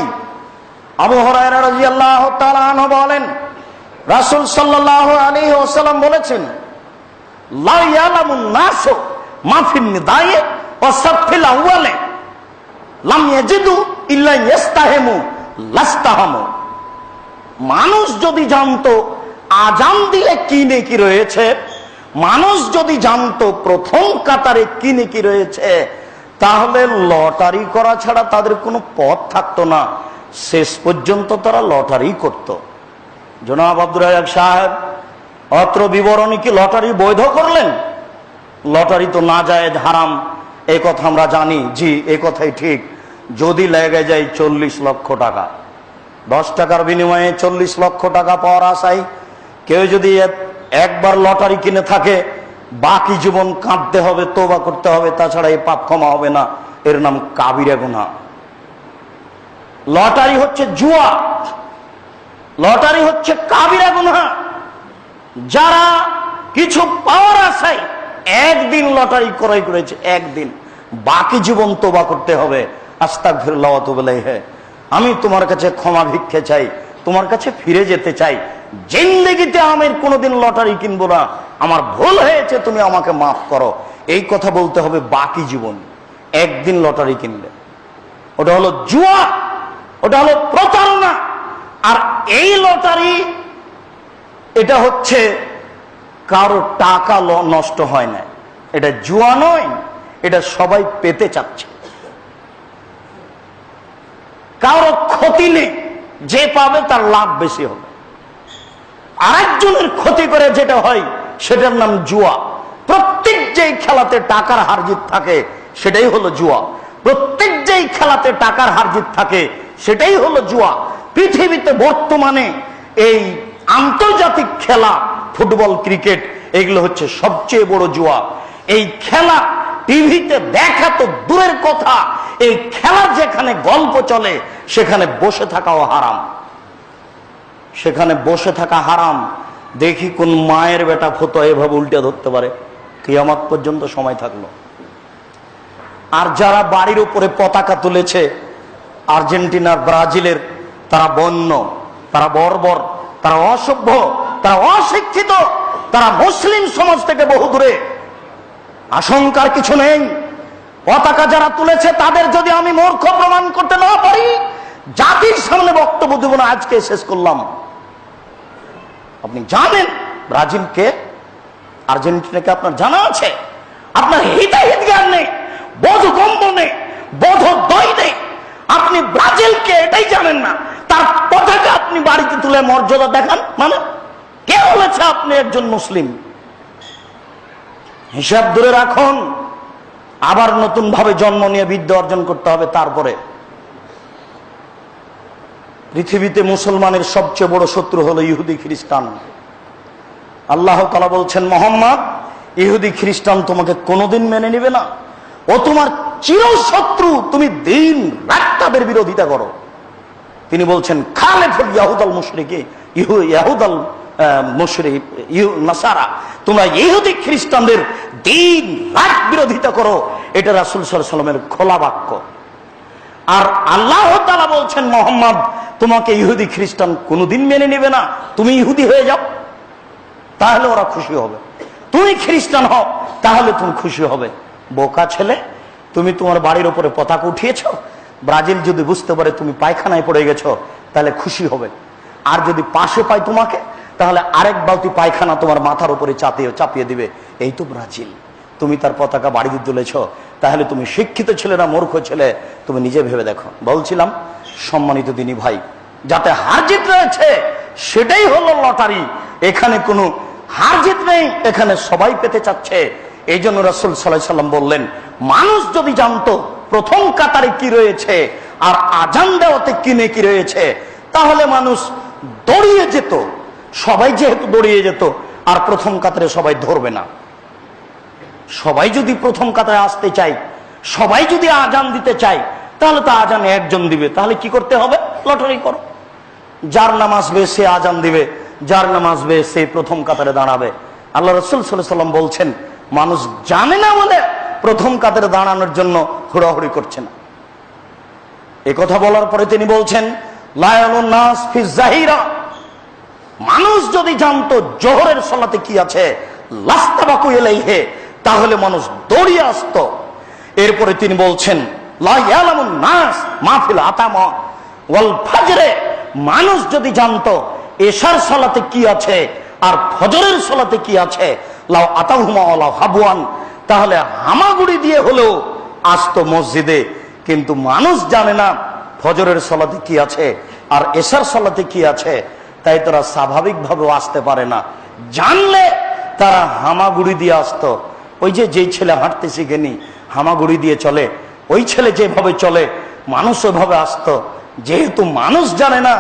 আবু হুরায়রা রাদিয়াল্লাহু তাআলা আনহু বলেন, রাসূল সাল্লাল্লাহু আলাইহি ওয়াসাল্লাম বলেছেন, লা ইয়ালামুন নাসু মা ফিন নিদায়ে ওয়া সাফিল আউয়ালে লাম ইয়াজিদু ইল্লা ইস্তাহামু লাস্তাহামু। মানুষ যদি জানতো আজান দিলে কি নেকি রয়েছে, মানুষ যদি জানতো প্রথম কাতারে কি নেকি রয়েছে, তাহলে লটারি করা ছাড়া তাদের কোনো পথ থাকতো না। শেষ পর্যন্ত তারা লটারি করত। জনাব আব্দুর রাজ্জাক সাহেব অত্র বিবরণী কি লটারি বৈধ করলেন? লটারি তো নাজায়েজ, হারাম, এই কথা আমরা জানি। জি, এই কথাই ঠিক। যদি লেগে যায় 40 লক্ষ টাকা, 10 টাকার বিনিময়ে 40 লক্ষ টাকা পাওয়ার আশায় কেউ যদি একবার লটারি কিনে থাকে, বাকি জীবন কাঁদতে হবে, তওবা করতে হবে, তাছাড়া এই পাপ ক্ষমা হবে না। এর নাম কাবিরা গুনাহ। লটারি হচ্ছে জুয়া, লটারি হচ্ছে কাবিরা গুনাহ। যারা কিছু পাওয়ার আশায় একদিন লটারি ক্রয় করেছে, একদিন, বাকি জীবন তওবা করতে হবে। আস্তাগফিরুল্লাহ ওয়া আতুবু ইলাইহি, আমি তোমার কাছে ক্ষমা ভিক্ষে চাই, তোমার কাছে ফিরে যেতে চাই। জিন্দেগিতে আমি কোনোদিন লটারি কিনবো না, আমার ভুল হয়েছে, তুমি আমাকে মাফ করো, এই কথা বলতে হবে বাকি জীবন। একদিন লটারি কিনলে ওটা হলো জুয়া, ওটা হলো প্রতারণা। আর এই লটারি, এটা হচ্ছে কারো টাকা নষ্ট হয় না, এটা জুয়া নয়, এটা সবাই পেতে চাচ্ছে। কারো ক্ষতি নেই, যে পাবে তার লাভ বেশি হবে। আরেকজনের ক্ষতি করে যেটা হয় সেটার নাম জুয়া। প্রত্যেক যেই খেলাতে টাকার হারজিত থাকে সেটাই হলো জুয়া। প্রত্যেক যেই খেলাতে টাকার হারজিত থাকে সেটাই হলো জুয়া। পৃথিবীতে বর্তমানে এই আন্তর্জাতিক খেলা, ফুটবল, ক্রিকেট, এগুলো হচ্ছে সবচেয়ে বড় জুয়া। এই খেলা টিভিতে দেখা তো দূরের কথা, এই খেলার যেখানে গল্প চলে সেখানে বসে থাকাও হারাম, সেখানে বসে থাকা হারাম। দেখি কোন মায়ের বেটা ফতো এভাবে উল্টে ধরতে পারে, কিয়ামত পর্যন্ত সময় থাকলো। আর যারা বাড়ির উপরে পতাকা তুলেছে আর্জেন্টিনার, ব্রাজিলের, তারা বন্য, তারা বর্বর, তারা অসভ্য, তারা অশিক্ষিত, তারা মুসলিম সমাজ থেকে বহু দূরে। আশঙ্কার কিছু নেই। পতাকা যারা তুলেছে তাদের যদি আমি মূর্খ প্রমাণ করতে না পারি, জাতির সামনে বক্তব্য দেব না। আজকে শেষ করলাম। আপনি জানেন ব্রাজিল কে, আর্জেন্টিনাকে আপনার জানা আছে? আপনার হিতাহিত জ্ঞান নেই, বোধগম্য নেই, বোধোদয় নেই। আপনি ব্রাজিলকে এটাই জানেন না, তার পতাকা আপনি বাড়িতে তুলে মর্যাদা দেখান। মানে কে বলেছে আপনি একজন মুসলিম? হিসাব দূরে রাখুন। আবার নতুন ভাবে জন্ম নিয়ে বিদ্যা অর্জন করতে হবে। তারপরে পৃথিবীতে মুসলমানের সবচেয়ে বড় শত্রু হলো ইহুদি খ্রিস্টান। আল্লাহ তাআলা বলছেন, মুহাম্মদ, ইহুদি খ্রিস্টান তোমাকে কোনোদিন মেনে নিবে না, ও তোমার চিরশত্রু, তুমি দিন রাত তাদের বিরোধিতা করো। তিনি বলছেন, খালেফুল ইয়াহুদাল মুশরিকি, ইয়াহুদাল মুশরিক নাসারা, তোমরা ইহুদি খ্রিস্টানদের দিন রাত বিরোধিতা করো। এটা রাসূল সাল্লাল্লাহু আলাইহি ওয়াসাল্লামের খোলা বাক্য। আর আল্লাহ তাআলা বলছেন, মুহাম্মদ, তোমাকে ইহুদি খ্রিস্টান কোনোদিন মেনে নেবে না, তুমি ইহুদি হয়ে যাও, তাহলে ওরা খুশি হবে। তুমি খ্রিস্টান হও, তাহলে তুমি খুশি হবে। বোকা ছেলে, তুমি তোমার বাড়ির উপরে পতাকা উঠিয়েছ, ব্রাজিল যদি বুঝতে পারে তুমি পায়খানায় পড়ে গেছো তাহলে খুশি হবে। আর যদি পাশে পায় তোমাকে, তাহলে আরেক বালতি পায়খানা তোমার মাথার উপরে চাপিয়ে দিবে। এই তো ব্রাজিল, তুমি তার পতাকা বাড়িতে তুলেছ, তাহলে তুমি শিক্ষিত ছেলে না মূর্খ ছেলে, তুমি নিজে ভেবে দেখো। বলছিলাম সম্মানিত দিনী ভাই, যাতে হার জিত রয়েছে সেটাই হলো লটারি। এখানে কোনো হার জিত নেই, এখানে সবাই পেতে চাচ্ছে। এই জন্য রাসূল সাল্লাল্লাহু আলাইহি ওয়াসাল্লাম বললেন, মানুষ যদি জানতো প্রথম কাতারে কি রয়েছে আর আজান দেওয়াতে কি নেকি রয়েছে, তাহলে মানুষ দৌড়িয়ে যেত। সবাই যেহেতু দৌড়িয়ে যেত, আর প্রথম কাতারে সবাই ধরবে না। সবাই যদি প্রথম কাতারে আসতে চায়, সবাই যদি আজান দিতে চায়, তাহলে তো আজান একজন দিবে। তাহলে কি করতে হবে? লটারি করো। যার নাম আসবে সে আজান দিবে, যার নাম আসবে সে প্রথম কাতারে দাঁড়াবে। আল্লাহ রাসূল সাল্লাল্লাহু আলাইহি ওয়াসাল্লাম বলছেন, মানুষ জানে না বলে প্রথম কাতারে দাঁড়ানোর জন্য হুড়াহুড়ি করছে না। এ কথা বলার পরে তিনি বলছেন, লা ইয়ালুন নাস ফি যাহিরা, মানুষ যদি জানতো জোহরের সালাতে কি আছে, লাস্তাবাকু ইলাইহি, তাহলে মানুষ দৌড়িয়ে আসতো। এরপরে তিনি বলছেন, লা ইয়ালামুন নাস মা ফিল আতামা ওয়াল ফজরে, মানুষ যদি জানতো এশার সালাতে কি আছে আর ফজরের সালাতে কি আছে, লাউ আতাহুমা ওয়ালা হাবওয়ান, তাহলে হামাগুড়ি দিয়ে হলেও আসতো মসজিদে। কিন্তু মানুষ জানে না ফজরের সালাতে কি আছে আর এশার সালাতে কি আছে, তাই তারা স্বাভাবিকভাবে আসতে পারে না। জানলে তারা হামাগুড়ি দিয়ে আসতো। ওই যেই ছেলে হাঁটতে শিখেনি, হামাগুড়ি দিয়ে চলে, ওই ছেলে যেভাবে চলে মানুষ ওইভাবে আসতো। যেহেতু মানুষ জানে না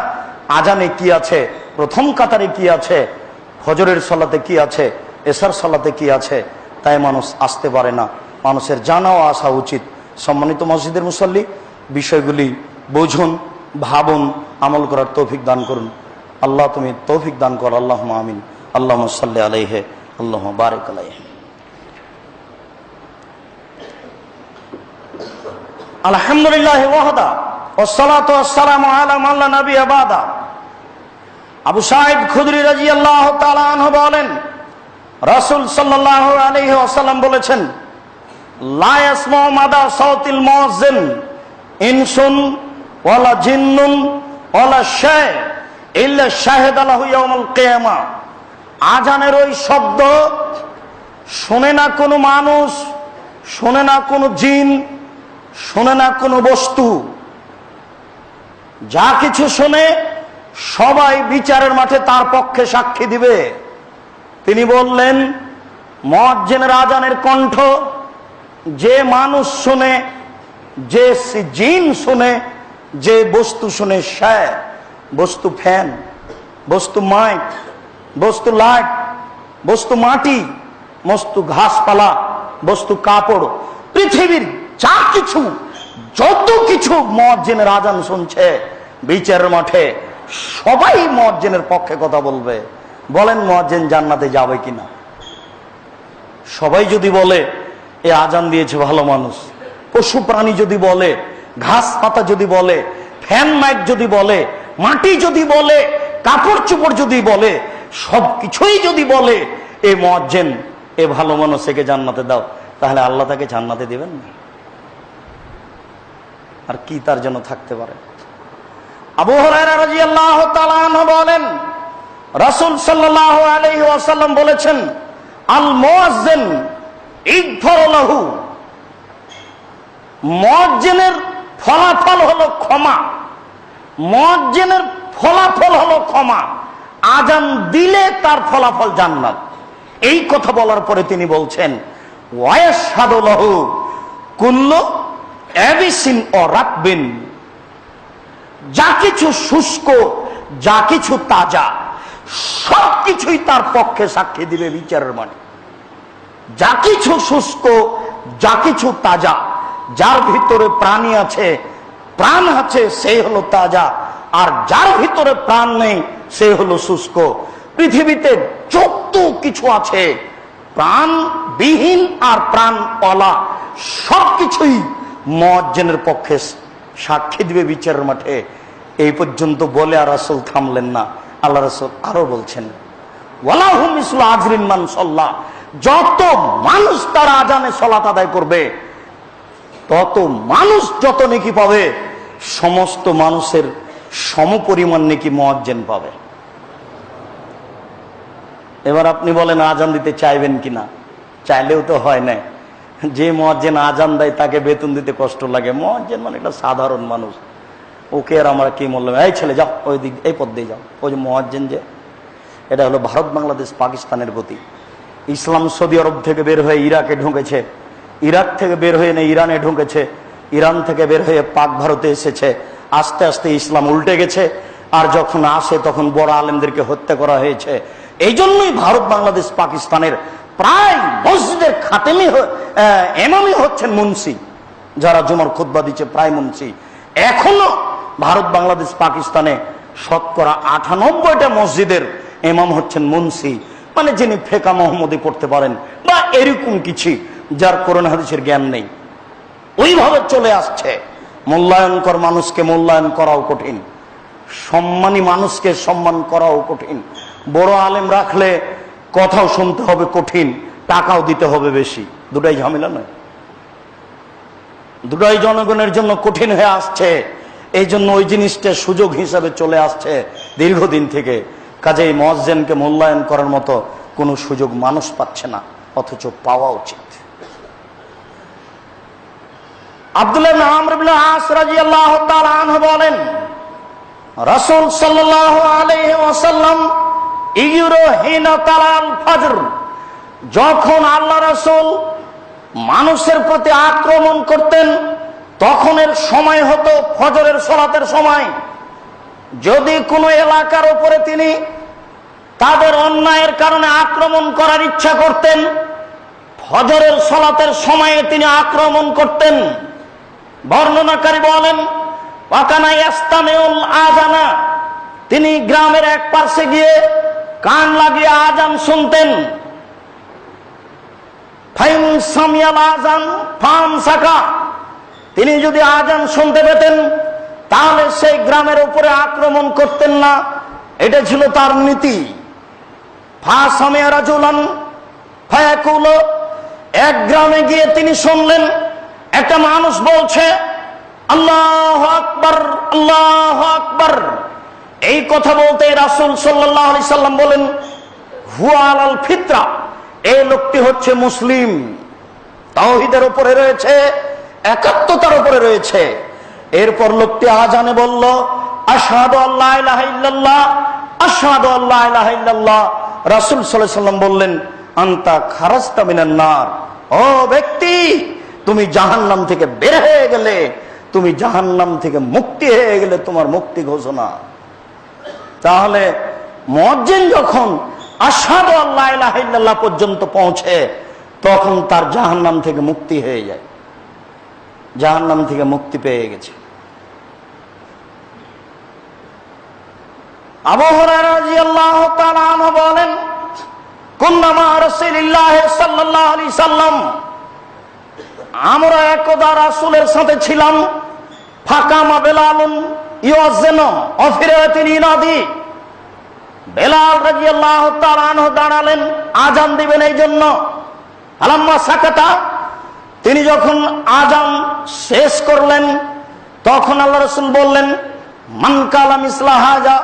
আজানে কি আছে, প্রথম কাতারে কি আছে, ফজরের সালাতে কি আছে, এশার সালাতে কি আছে, তাই মানুষ আসতে পারে না। মানুষের জানা ও আসা উচিত। সম্মানিত মসজিদের মুসল্লি, বিষয়গুলি বুঝুন, ভাবুন, আমল করার তৌফিক দান করুন। আল্লাহ তুমি তৌফিক দান কর। আল্লাহুম্মা আমিন। আল্লাহুম্মা সাল্লি আলাইহি, আল্লাহুম্মা বারিক আলাইহি। আলহামদুলিল্লাহি ওয়াহদা ওয়াসসালাতু ওয়াসসালামু আলা মান লা নাবিয়্যা বাদা। আবু সাঈদ খুদরি রাদিয়াল্লাহু তাআলা আনহু বলেন, রাসূল সাল্লাল্লাহু আলাইহি ওয়াসাল্লাম বলেছেন, লা ইয়াসমাউ মাদা সাউতিল মুয়াজ্জিন ইনসুন ওয়ালা জিন্নুন ওয়ালা শাই ইল্লা শাহিদা লাহু ইয়াউমুল কিয়ামা। আজানের ওই শব্দ শুনে না কোনো মানুষ, শুনে না কোনো জিন, শুনে না কোনো বস্তু, যা কিছু শুনে সবাই বিচারের মাঠে তার পক্ষে সাক্ষী দিবে। তিনি বললেন, মুয়াজ্জিনের আজানের কণ্ঠ যে মানুষ শুনে, যে জিন শুনে, যে বস্তু শুনে, সে বস্তু ফ্যান, বস্তু মাইক, বস্তু লাইট, বস্তু মাটি, বস্তু ঘাসপালা, বস্তু কাপড়, পৃথিবীর যা কিছু, যত কিছু মুয়াজ্জিনের আজান শুনছে বিচারের মাঠে সবাই মুয়াজ্জিনের পক্ষে কথা বলবে। বলেন মুয়াজ্জিন জান্নাতে যাবে কিনা? সবাই যদি বলে এ আজান দিয়েছে ভালো মানুষ, পশু প্রাণী যদি বলে, ঘাস পাতা যদি বলে, ফ্যান মাইক যদি বলে, মাটি যদি বলে, কাপড় চোপড় যদি বলে, সবকিছুই যদি বলে এ মুয়াজ্জিন, এ ভালো মানুষ, একে জান্নাতে দাও, তাহলে আল্লাহ তাকে জান্নাতে দিবেন না? আর কি তার জন্য থাকতে পারে? আবু হুরায়রা রাদিয়াল্লাহু তাআলা আনহু বলেন, রাসূল সাল্লাল্লাহু আলাইহি ওয়াসাল্লাম বলেছেন, আল মুয়াজ্জিন ইগফার লাহু, মুয়াজ্জিনের ফলাফল হলো ক্ষমা, মুয়াজ্জিনের ফলাফল হলো ক্ষমা, আজান দিলে তার ফলাফল জান্নাত। এই কথা বলার পরে তিনি বলছেন, ওয়ায়াশহাদু লাহু কুল্লু এবিসিন ও রাকবিন, যা কিছু শুষ্ক, যা কিছু তাজা, সবকিছুই তার পক্ষে সাক্ষী দিবে বিচারের মাঠে। যা কিছু শুষ্ক, যা কিছু তাজা, যার ভিতরে প্রাণী আছে, প্রাণ আছে, সে হলো তাজা, আর যার ভিতরে প্রাণ নেই সে হলো শুষ্ক। পৃথিবীতে যত কিছু আছে, প্রাণবিহীন আর প্রাণওয়ালা, সবকিছুই মুয়াজ্জিনের পক্ষে সাক্ষী দিবে বিচারের মাঠে। এই পর্যন্ত বলে আর রাসূল থামলেন না। আল্লাহ রাসূল আরো বলছেন, ওয়ালাহু মিসলু আজরিন মান সাল্লাহ, যত মানুষ তার আজানে সালাত আদায় করবে তত মানুষ যত নেকি পাবে, সমস্ত মানুষের সমপরিমাণ নেকি মুয়াজ্জিন পাবে। এবার আপনি বলেন আজান দিতে চাইবেন কিনা? চাইলেও তো হয় না। যে মুয়াজ্জিন আজান দেয় তাকে বেতন দিতে কষ্ট লাগে। মুয়াজ্জিন মানে একটা সাধারণ মানুষ, ওকে আর আমরা কি বললাম, এই ছেলে যাও ওই দিক, এই পথ দিয়ে যাও। ওই যে মুয়াজ্জিন, যে এটা হলো ভারত, বাংলাদেশ, পাকিস্তানের গতি। ইসলাম সৌদি আরব থেকে বের হয়ে ইরাকে ঢুকেছে, ইরাক থেকে বের হয়ে ইরানে ঢুকেছে, ইরান থেকে বের হয়ে পাক ভারতে এসেছে। আস্তে আস্তে ইসলাম উল্টে গেছে, আর যখন আসে তখন বড় আলেমদেরকে হত্যা করা হয়েছে। এই জন্যই ভারত, বাংলাদেশ, পাকিস্তানের প্রায় মসজিদের খাতেমি এমামই হচ্ছেন মুন্সি, যারা জুমার খুতবা দিচ্ছে প্রায় মুন্সি। এখনো ভারত, বাংলাদেশ, পাকিস্তানে শতকরা 98টা মসজিদের ইমাম হচ্ছেন মুন্সি, মানে যিনি ফেকা মোহাম্মদী পড়তে পারেন বা এরকম কিছু, যার কোরআন হাদিসের জ্ঞান নেই। ওইভাবে চলে আসছে। মূল্যায়নকর মানুষকে মূল্যায়ন করাও কঠিন, সম্মানী মানুষকে সম্মান করাও কঠিন। বড় আলেম রাখলে কথাও শুনতে হবে কঠিন, টাকাও দিতে হবে বেশি। দুটাই ঝামেলা নয়? দুটাই জনগণের জন্য কঠিন হয়ে আসছে। এই জন্য ওই জিনিসটা সুযোগ হিসাবে চলে আসছে দীর্ঘদিন থেকে। কাজেই মুয়াজ্জিনকে মূল্যায়ন করার মতো কোনো সুযোগ মানুষ পাচ্ছে না, অথচ পাওয়া উচিত। আব্দুল্লাহ ইবনে আমর ইবনে আস রাদিয়াল্লাহু তাআলা আনহু বলেন, রাসূল সাল্লাল্লাহু আলাইহি ওয়াসাল্লাম ইয়ুরু হিনা তালাল ফজর, যখন আল্লাহ রাসূল মানুষের প্রতি আক্রমণ করতেন তখনের সময় হতো ফজরের সালাতের সময়। যদি কোনো এলাকার উপরে তিনি তাদের অন্যায়ের কারণে আক্রমণ করার ইচ্ছা করতেন, ফজরের সালাতের সময়ে তিনি আক্রমণ করতেন। বর্ণনাকারী বলেন, ওয়াকানা ইয়াস্তামিউল আযানা, তিনি গ্রামের এক পাশে গিয়ে কান লাগিয়ে আজান শুনতেন। ফাইন সামিয়াল আযান ফামসাকা, তিনি যদি আজান শুনতে পেতেন তাহলে সেই গ্রামের উপরে আক্রমণ করতেন না, এটা ছিল তার নীতি। ফা সামিয়া রাজুলান ফায়াকুলু, এক গ্রামে গিয়ে তিনি শুনলেন একটা মানুষ বলছে আল্লাহু আকবার, আল্লাহু আকবার। এই কথা বলতে রাসূল সাল্লাল্লাহু আলাইহি সাল্লাম বলেন, হুয়া আলাল ফিতরা, এই লোকটি হচ্ছে মুসলিম, তাওহীদের উপরে রয়েছে, একাত্মতার উপরে রয়েছে। এরপর লোকটি আজানে বলল, আশহাদু আল্লা ইলাহা ইল্লাল্লাহ, আশহাদু আল্লা ইলাহা ইল্লাল্লাহ। রাসূল সাল্লাল্লাহু আলাইহি সাল্লাম বললেন, আনতা খারাজতা মিনান নার, ও ব্যক্তি তুমি জাহান্নাম থেকে বের হয়ে গেলে, তুমি জাহান্নাম থেকে মুক্তি হয়ে গেলে, তোমার মুক্তি ঘোষণা। তাহলে মুয়াজ্জিন যখন আশহাদু আল্লা ইলাহা ইল্লাল্লাহ পর্যন্ত পৌঁছে তখন তার জাহান্নাম থেকে মুক্তি হয়ে যায়, জাহান্নাম থেকে মুক্তি পেয়ে গেছে। আবু হুরায়রা রাদিয়াল্লাহু তাআলা আনহু বলেন, কুন্না মা রাসূলিল্লাহ সাল্লাল্লাহু আলাইহি সাল্লাম, আমরা একদা রাসূলের সাথে ছিলাম। ফাকামা বেলালুন ইউয়াজ্জিনু অফিরাতিন ইনাদি, বেলাল রাদিয়াল্লাহু তাআলা আনহু দাঁড়ালেন আজান দিবেন এই জন্য। আলাম্মা সাকাতা, তিনি যখন আজান শেষ করলেন তখন আল্লাহ রাসূল বললেন, মান কালা মিসলা হাজা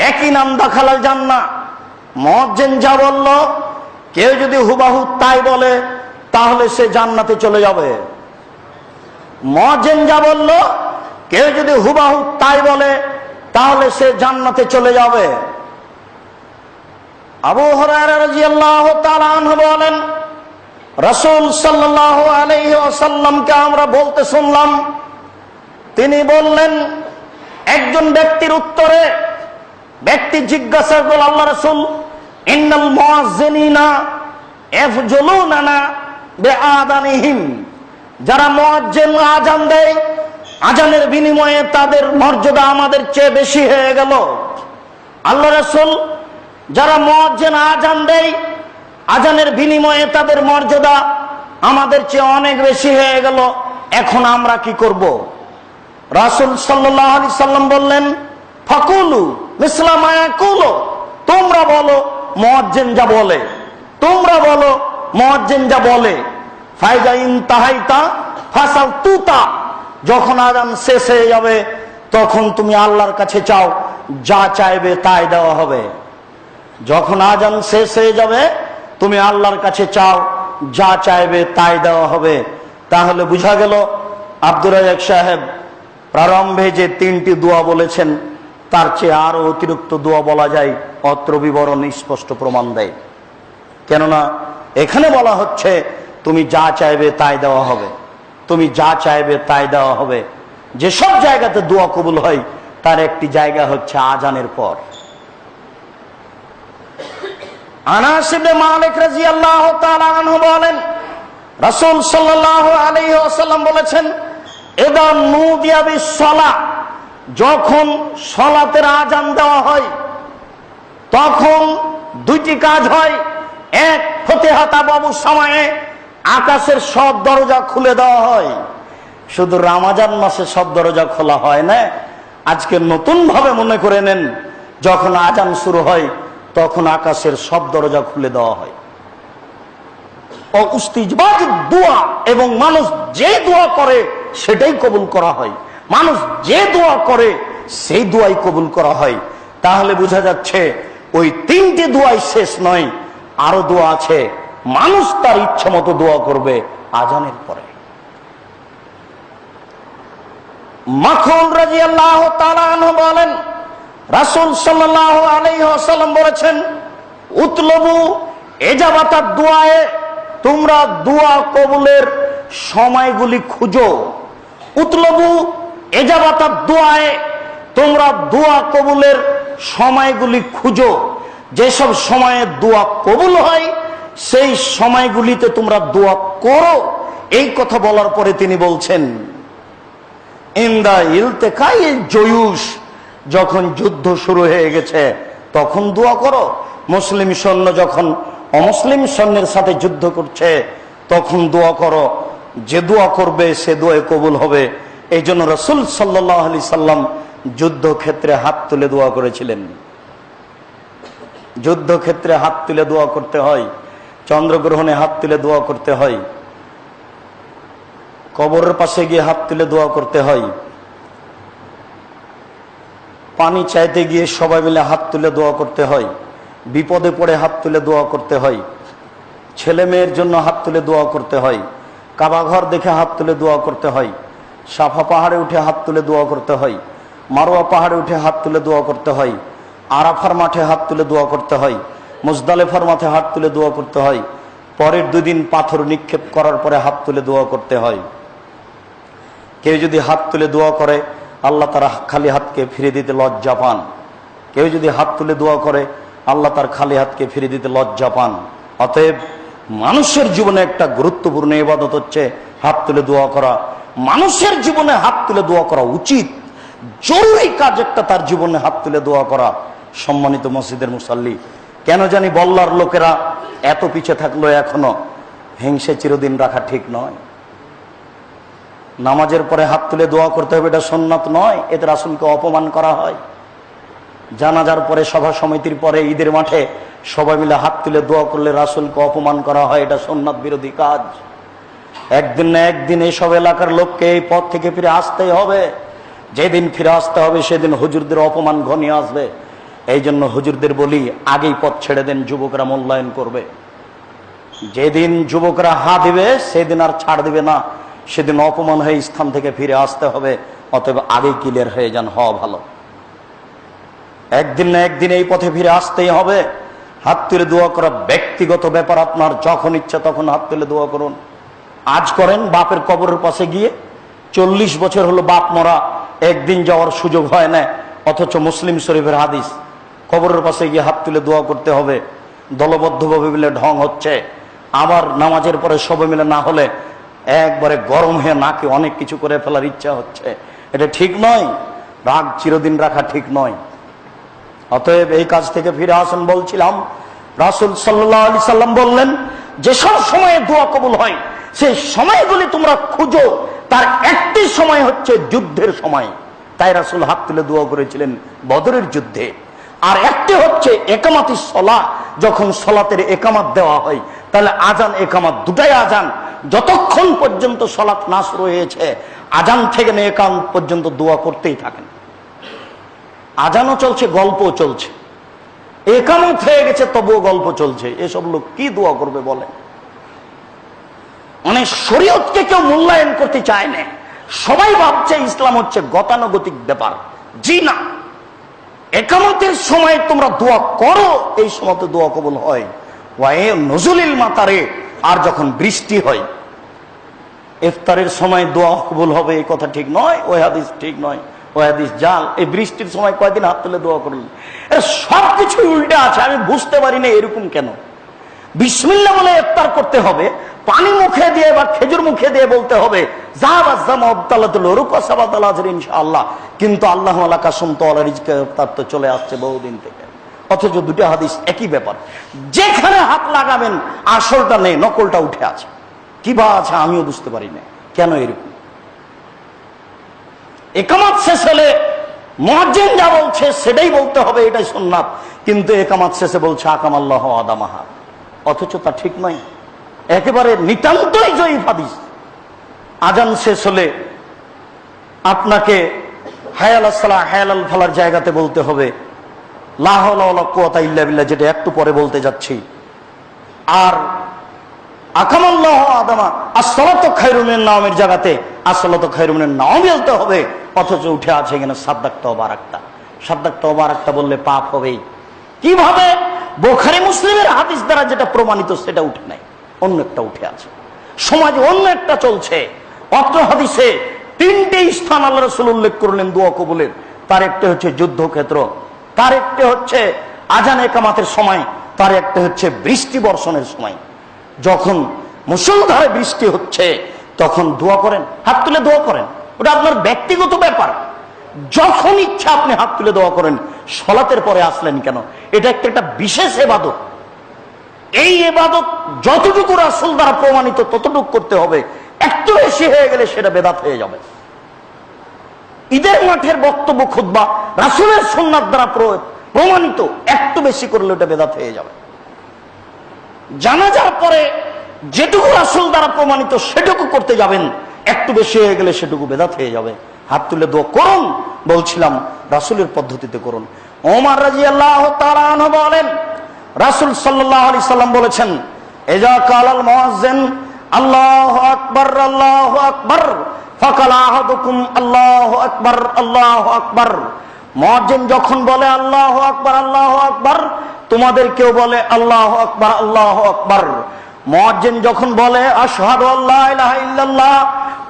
একই নাম দাখালাল জান্নাহ। মুয়াজ্জিন যা বলল কেউ যদি হুবাহু তাই বলে তাহলে সে জান্নাতে চলে যাবে। মুয়াজ্জিন যা বলল কেউ যদি হুবাহু তাই বলে তাহলে সে জান্নাতে চলে যাবে। আবু হুরায়রা রাদিয়াল্লাহু তাআলা আনহু বলেন, রাসূল সাল্লাল্লাহু আলাইহি ওয়াসাল্লামকে আমরা বলতে শুনলাম, তিনি বললেন, একজন ব্যক্তির উত্তরে ব্যক্তি জিজ্ঞাসা করল, আল্লাহ রাসূল, ইন্নাল মুয়াজ্জিনিনা ইয়াফজুলুনা বিআযানিহিম, যারা মুয়াজ্জিন আজান দেয় আজানের বিনিময়ে তাদের মর্যাদা আমাদের চেয়ে বেশি হয়ে গেল। আল্লাহ রাসূল, যারা মুয়াজ্জিন আজান দেয় আজানের বিনিময়ে তাদের মর্যাদা আমাদের চেয়ে অনেক বেশি হয়ে গেল, এখন আমরা কি করব? রাসূল সাল্লাল্লাহু আলাইহি সাল্লাম বললেন, ফাকুলু মিসলা মা ইয়াকুলু, তোমরা বলো মুয়াজ্জিন যা বলে, তোমরা বলো মুয়াজ্জিন যা বলে। ফাইজা ইনতাহাইতা ফাসালতুতা, যখন আজান শেষ হয়ে যাবে তখন তুমি আল্লাহর কাছে চাও, যা চাইবে তাই দেওয়া হবে। যখন আজান শেষ হয়ে যাবে তুমি আল্লাহর কাছে চাও, যা চাইবে তাই দেওয়া হবে। তাহলে বুঝা গেল আব্দুর রাজ্জাক সাহেব প্রারম্ভে যে 3টি দোয়া বলেছেন তার চেয়ে আরো অতিরিক্ত দোয়া বলা যায়, অত্র বিবরণ স্পষ্ট প্রমাণ দেয়। কেননা এখানে বলা হচ্ছে তুমি যা চাইবে তাই দেওয়া হবে, তুমি যা চাইবে তাই দেওয়া হবে। যেসব জায়গাতে দোয়া কবুল হয় তার একটি জায়গা হচ্ছে আজানের পর। আনাস ইবনে মালিক রাদিয়াল্লাহু তাআলা আনহু বলেন, রাসূল সাল্লাল্লাহু আলাইহি ওয়াসাল্লাম বলেছেন, ইদা নুদিয়া বিস-সালাহ, যখন সালাতের আযান দেওয়া হয় তখন দুইটি কাজ হয়। এক, ফতিহাতা বাবু সময়ে আকাশের সব দরজা খুলে দেওয়া হয়। শুধু রমজান মাসে সব দরজা খোলা হয় না, আজকে নতুন ভাবে মনে করে নেন, যখন আযান শুরু হয় তখন আকাশের সব দরজা খুলে দেওয়া হয়। দোয়া, এবং মানুষ যে দোয়া করে সেটাই কবুল করা হয়। মানুষ যে দোয়া করে সেই দোয়াই কবুল করা হয়। তাহলে বোঝা যাচ্ছে ওই তিনটি দোয়াই শেষ নয়, আরো দোয়া আছে। মানুষ তার ইচ্ছা মতো দোয়া করবে আজানের পরে। মাখুল রাদিয়াল্লাহু তাআলা আনহু বলেন, রাসূল সাল্লাল্লাহু আলাইহি ওয়াসাল্লাম বলেছেন, উতলবু ইজাবাতাদ দুআয়ে, তোমরা দোয়া কবুলের সময়গুলি খুঁজো। উতলবু ইজাবাতাদ দুআয়ে, তোমরা দোয়া কবুলের সময়গুলি খুঁজো। যেসব সময়ে দোয়া কবুল হয় সেই সময়গুলিতে তোমরা দোয়া করো। এই কথা বলার পরে তিনি বলছেন, ইনদা ইলতিকাইল জয়ুশ, যখন যুদ্ধ শুরু হয়ে গেছে তখন দোয়া করো। মুসলিম সৈন্য যখন অমুসলিম সৈন্যের সাথে যুদ্ধ করছে তখন দোয়া করো। যে দোয়া করবে সে দোয়া কবুল হবে। এই জন্য রাসূল সাল্লাল্লাহু আলাইহি সাল্লাম যুদ্ধক্ষেত্রে হাত তুলে দোয়া করেছিলেন। যুদ্ধক্ষেত্রে হাত তুলে দোয়া করতে হয়, চন্দ্রগ্রহণে হাত তুলে দোয়া করতে হয়, কবরের পাশে গিয়ে হাত তুলে দোয়া করতে হয়, পানি চাইতে গিয়ে সবাই মিলে হাত তুলে দোয়া করতে হয়, বিপদে পড়ে হাত তুলে দোয়া করতে হয়, ছেলে মেয়ের জন্য হাত তুলে দোয়া করতে হয়, কাবা ঘর দেখে হাত তুলে দোয়া করতে হয়, সাফা পাহাড়ে উঠে হাত তুলে দোয়া করতে হয়, মারোয়া পাহাড়ে উঠে হাত তুলে দোয়া করতে হয়, আরাফার মাঠে হাত তুলে দোয়া করতে হয়, মুজদালিফার মাঠে হাত তুলে দোয়া করতে হয়, পরের দুদিন পাথর নিক্ষেপ করার পরে হাত তুলে দোয়া করতে হয়। কেউ যদি হাত তুলে দোয়া করে আল্লাহ তার খালি হাতকে ফিরে দিতে লজ্জা পান। কেউ যদি হাত তুলে দোয়া করে আল্লাহ তার খালি হাতকে ফিরে দিতে লজ্জা পান। অতএব মানুষের জীবনে একটা গুরুত্বপূর্ণ ইবাদত হচ্ছে হাত তুলে দোয়া করা। মানুষের জীবনে হাত তুলে দোয়া করা উচিত, জরুরি কাজ একটা তার জীবনে হাত তুলে দোয়া করা। সম্মানিত মসজিদের মুসাল্লি, কেন জানি বল্লার লোকেরা এত পিছে থাকলো এখনো। হিংসে চিরদিন রাখা ঠিক নয়। নামাজের পরে হাত তুলে দোয়া করতে হবে, এটা সুন্নাত নয়। এতে রাসূলকে অপমান করা হয়। জানাজার পরে, সভা সমিতির পরে, ঈদের মাঠে সবাই মিলে হাত তুলে দোয়া করলে রাসূলকে অপমান করা হয়। এটা সুন্নাত বিরোধী কাজ। একদিন না একদিন এইসব এলাকার লোককে এই পথ থেকে ফিরে আসতেই হবে। যেদিন ফিরে আসতে হবে সেদিন হুজুরদের অপমান ঘনিয়ে আসবে। এই জন্য হুজুরদের বলি, আগেই পথ ছেড়ে দেন, যুবকরা মূল্যায়ন করবে। যেদিন যুবকরা হা দিবে সেদিন আর ছাড় দিবে না, সেদিন অপমান হয়ে স্থান থেকে ফিরে আসতে হবে। অতএব আগেই ক্লিয়ার হয়ে যান, হওয়া ভালো। একদিন না একদিন এই পথে ফিরে আসতেই হবে। হাত তুলে দোয়া করা ব্যক্তিগত ব্যাপার, আপনার যখন ইচ্ছা তখন হাত তুলে দোয়া করুন। আজ করেন, বাপের কবরের পাশে গিয়ে 40 বছর হলো বাপ মরা, একদিন যাওয়ার সুযোগ হয় না। অথচ মুসলিম শরীফের হাদিস, কবরের পাশে গিয়ে হাত তুলে দোয়া করতে হবে। দলবদ্ধভাবে মিলে ঢং হচ্ছে, আবার নামাজের পরে সবাই মিলে না হলে একবারে গরম হয়ে নাকে অনেক কিছু করে ফেলার ইচ্ছা হচ্ছে। এটা ঠিক নয়, রাগ চিরদিন রাখা ঠিক নয়। অতএব এই কাজ থেকে ফিরে আসুন। বলছিলাম, রাসূল সাল্লাল্লাহু আলাইহি সাল্লাম বললেন, যেসব সময়ে দোয়া কবুল হয় সেই সময়গুলি তোমরা খুঁজো। তার একটি সময় হচ্ছে যুদ্ধের সময়। তাই রাসূল হাত তুলে দোয়া করেছিলেন বদরের যুদ্ধে। আর একটি হচ্ছে একামাতিস সালাহ, যখন সালাতের একামাত দেওয়া হয়। তাহলে আজান একামাত দুটাই আজান। যতক্ষণ পর্যন্ত সালাত না শুরু হয়েছে, আজান থেকে নিয়ে একামত পর্যন্ত দোয়া করতেই থাকেন। আজানও চলছে, গল্পও চলছে, একামত হয়ে গেছে তবুও গল্প চলছে। এসব লোক কি দোয়া করবে বলে? মানে শরীয়তকে কেউ মূল্যায়ন করতে চায় না। সবাই ভাবছে ইসলাম হচ্ছে গতানুগতিক ব্যাপার। জি না, একামতের সময় তোমরা দোয়া করো, এই সময় তো দোয়া কবুল হয়। ওয়ায়ে নজুলিল মাতারে, আর যখন বৃষ্টি হয়, ইফতারের সময় দোয়া কবুল হবে এই কথা ঠিক নয়, ওই হাদিস ঠিক নয়। ওই হাদিস জাল। এই বৃষ্টির সময় কয়দিন হাত তুলে দোয়া করলেন? সবকিছু উল্টে আছে, আমি বুঝতে পারি না এরকম কেন। বিসমিল্লাহ বলে ইফতার করতে হবে, পানি মুখে দিয়ে বা খেজুর মুখে দিয়ে বলতে হবে ইনশাআল্লাহ, কিন্তু আল্লাহ তো চলে আসছে বহুদিন থেকে। অথচ দুটো হাদিস একই ব্যাপার। যেখানে হাত লাগাবেন আসলটা নেই, নকলটা উঠে আছে। কি বা আছে আমিও বুঝতে পারি না কেন এরকম। একামাত শেষ হলে মুয়াজ্জিন যা বলছে সেটাই বলতে হবে, এটাই সুন্নাত। কিন্তু একামাত শেষে বলছে আকামাল্লাহু আদামাহা, অথচ তা ঠিক নয়, একেবারে নিতান্তই জয়ীফ হাদিস। আজান শেষ হলে আপনাকে হায়াল আসসালাহ হায়াল আল ফালার জায়গাতে বলতে হবে লা হাওলা ওয়ালা কুওয়াতা ইল্লা বিল্লাহ, যেটা একটু পরে বলতে যাচ্ছি। আর আকামাল্লাহু আদামা আসসালাতু খায়রুম মিনান নাওমের জায়গাতে আসসালাতু খায়রুম মিনান নাওম বলতে হবে, অথচ উঠে আছে এখানে সাদ্দাক্তা ওয়া বারাকতা। সাদ্দাক্তা ওয়া বারাকতা বললে পাপ হবেই। কিভাবে? বুখারী মুসলিমের হাদিস দ্বারা যেটা প্রমাণিত সেটা উঠে নাই, অন্য একটা উঠে আছে। সমাজে অন্য একটা চলছে। অত্র হাদিসে তিনটে স্থান আল্লাহ রাসূল উল্লেখ করলেন দোয়া কবুলের। তার একটা হচ্ছে যুদ্ধক্ষেত্র, তার একটা হচ্ছে আজান একামাতের সময়, তার একটা হচ্ছে বৃষ্টি বর্ষণের সময়। যখন মুষলধারে বৃষ্টি হচ্ছে তখন দোয়া করেন, হাত তুলে দোয়া করেন, ওটা আপনার ব্যক্তিগত ব্যাপার। যখন ইচ্ছা আপনি হাত তুলে দোয়া করেন। সালাতের পরে আসলেন কেন? এটা একটা বিশেষ ইবাদত। এই ইবাদত যতটুকু রাসূল দ্বারা প্রমাণিত ততটুকু করতে হবে, একটু বেশি হয়ে গেলে সেটা বেদাত হয়ে যাবে। ঈদের মাঠের বক্তব্য খুতবা রাসূলের সুন্নাত দ্বারা প্রমাণিত, একটু বেশি করলে ওটা বেদাত হয়ে যাবে। জানাজার পরে যেটুকু রাসূল দ্বারা প্রমাণিত সেটুকু করতে যাবেন, একটু বেশি হয়ে গেলে সেটুকু বেদাত হয়ে যাবে। হাত তুলে দোয়া করুন, বলছিলাম রাসূলের পদ্ধতিতে করুন। ওমর রাদিয়াল্লাহু তাআলা আনহু বলেন, রাসূল সাল্লাল্লাহু আলাইহি সাল্লাম বলেছেন, ইজা কালাল মুয়াজ্জিন আল্লাহু আকবার আল্লাহু আকবার ফাকাল আহাদুকুম আল্লাহু আকবার আল্লাহু আকবার। মুয়াজ্জিন যখন বলে আল্লাহু আকবার আল্লাহু আকবার, তোমাদের কেউ বলে আল্লাহু আকবার আল্লাহু আকবার। মুয়াজ্জিন যখন বলে আশহাদু আল্লা ইলাহা ইল্লাল্লাহ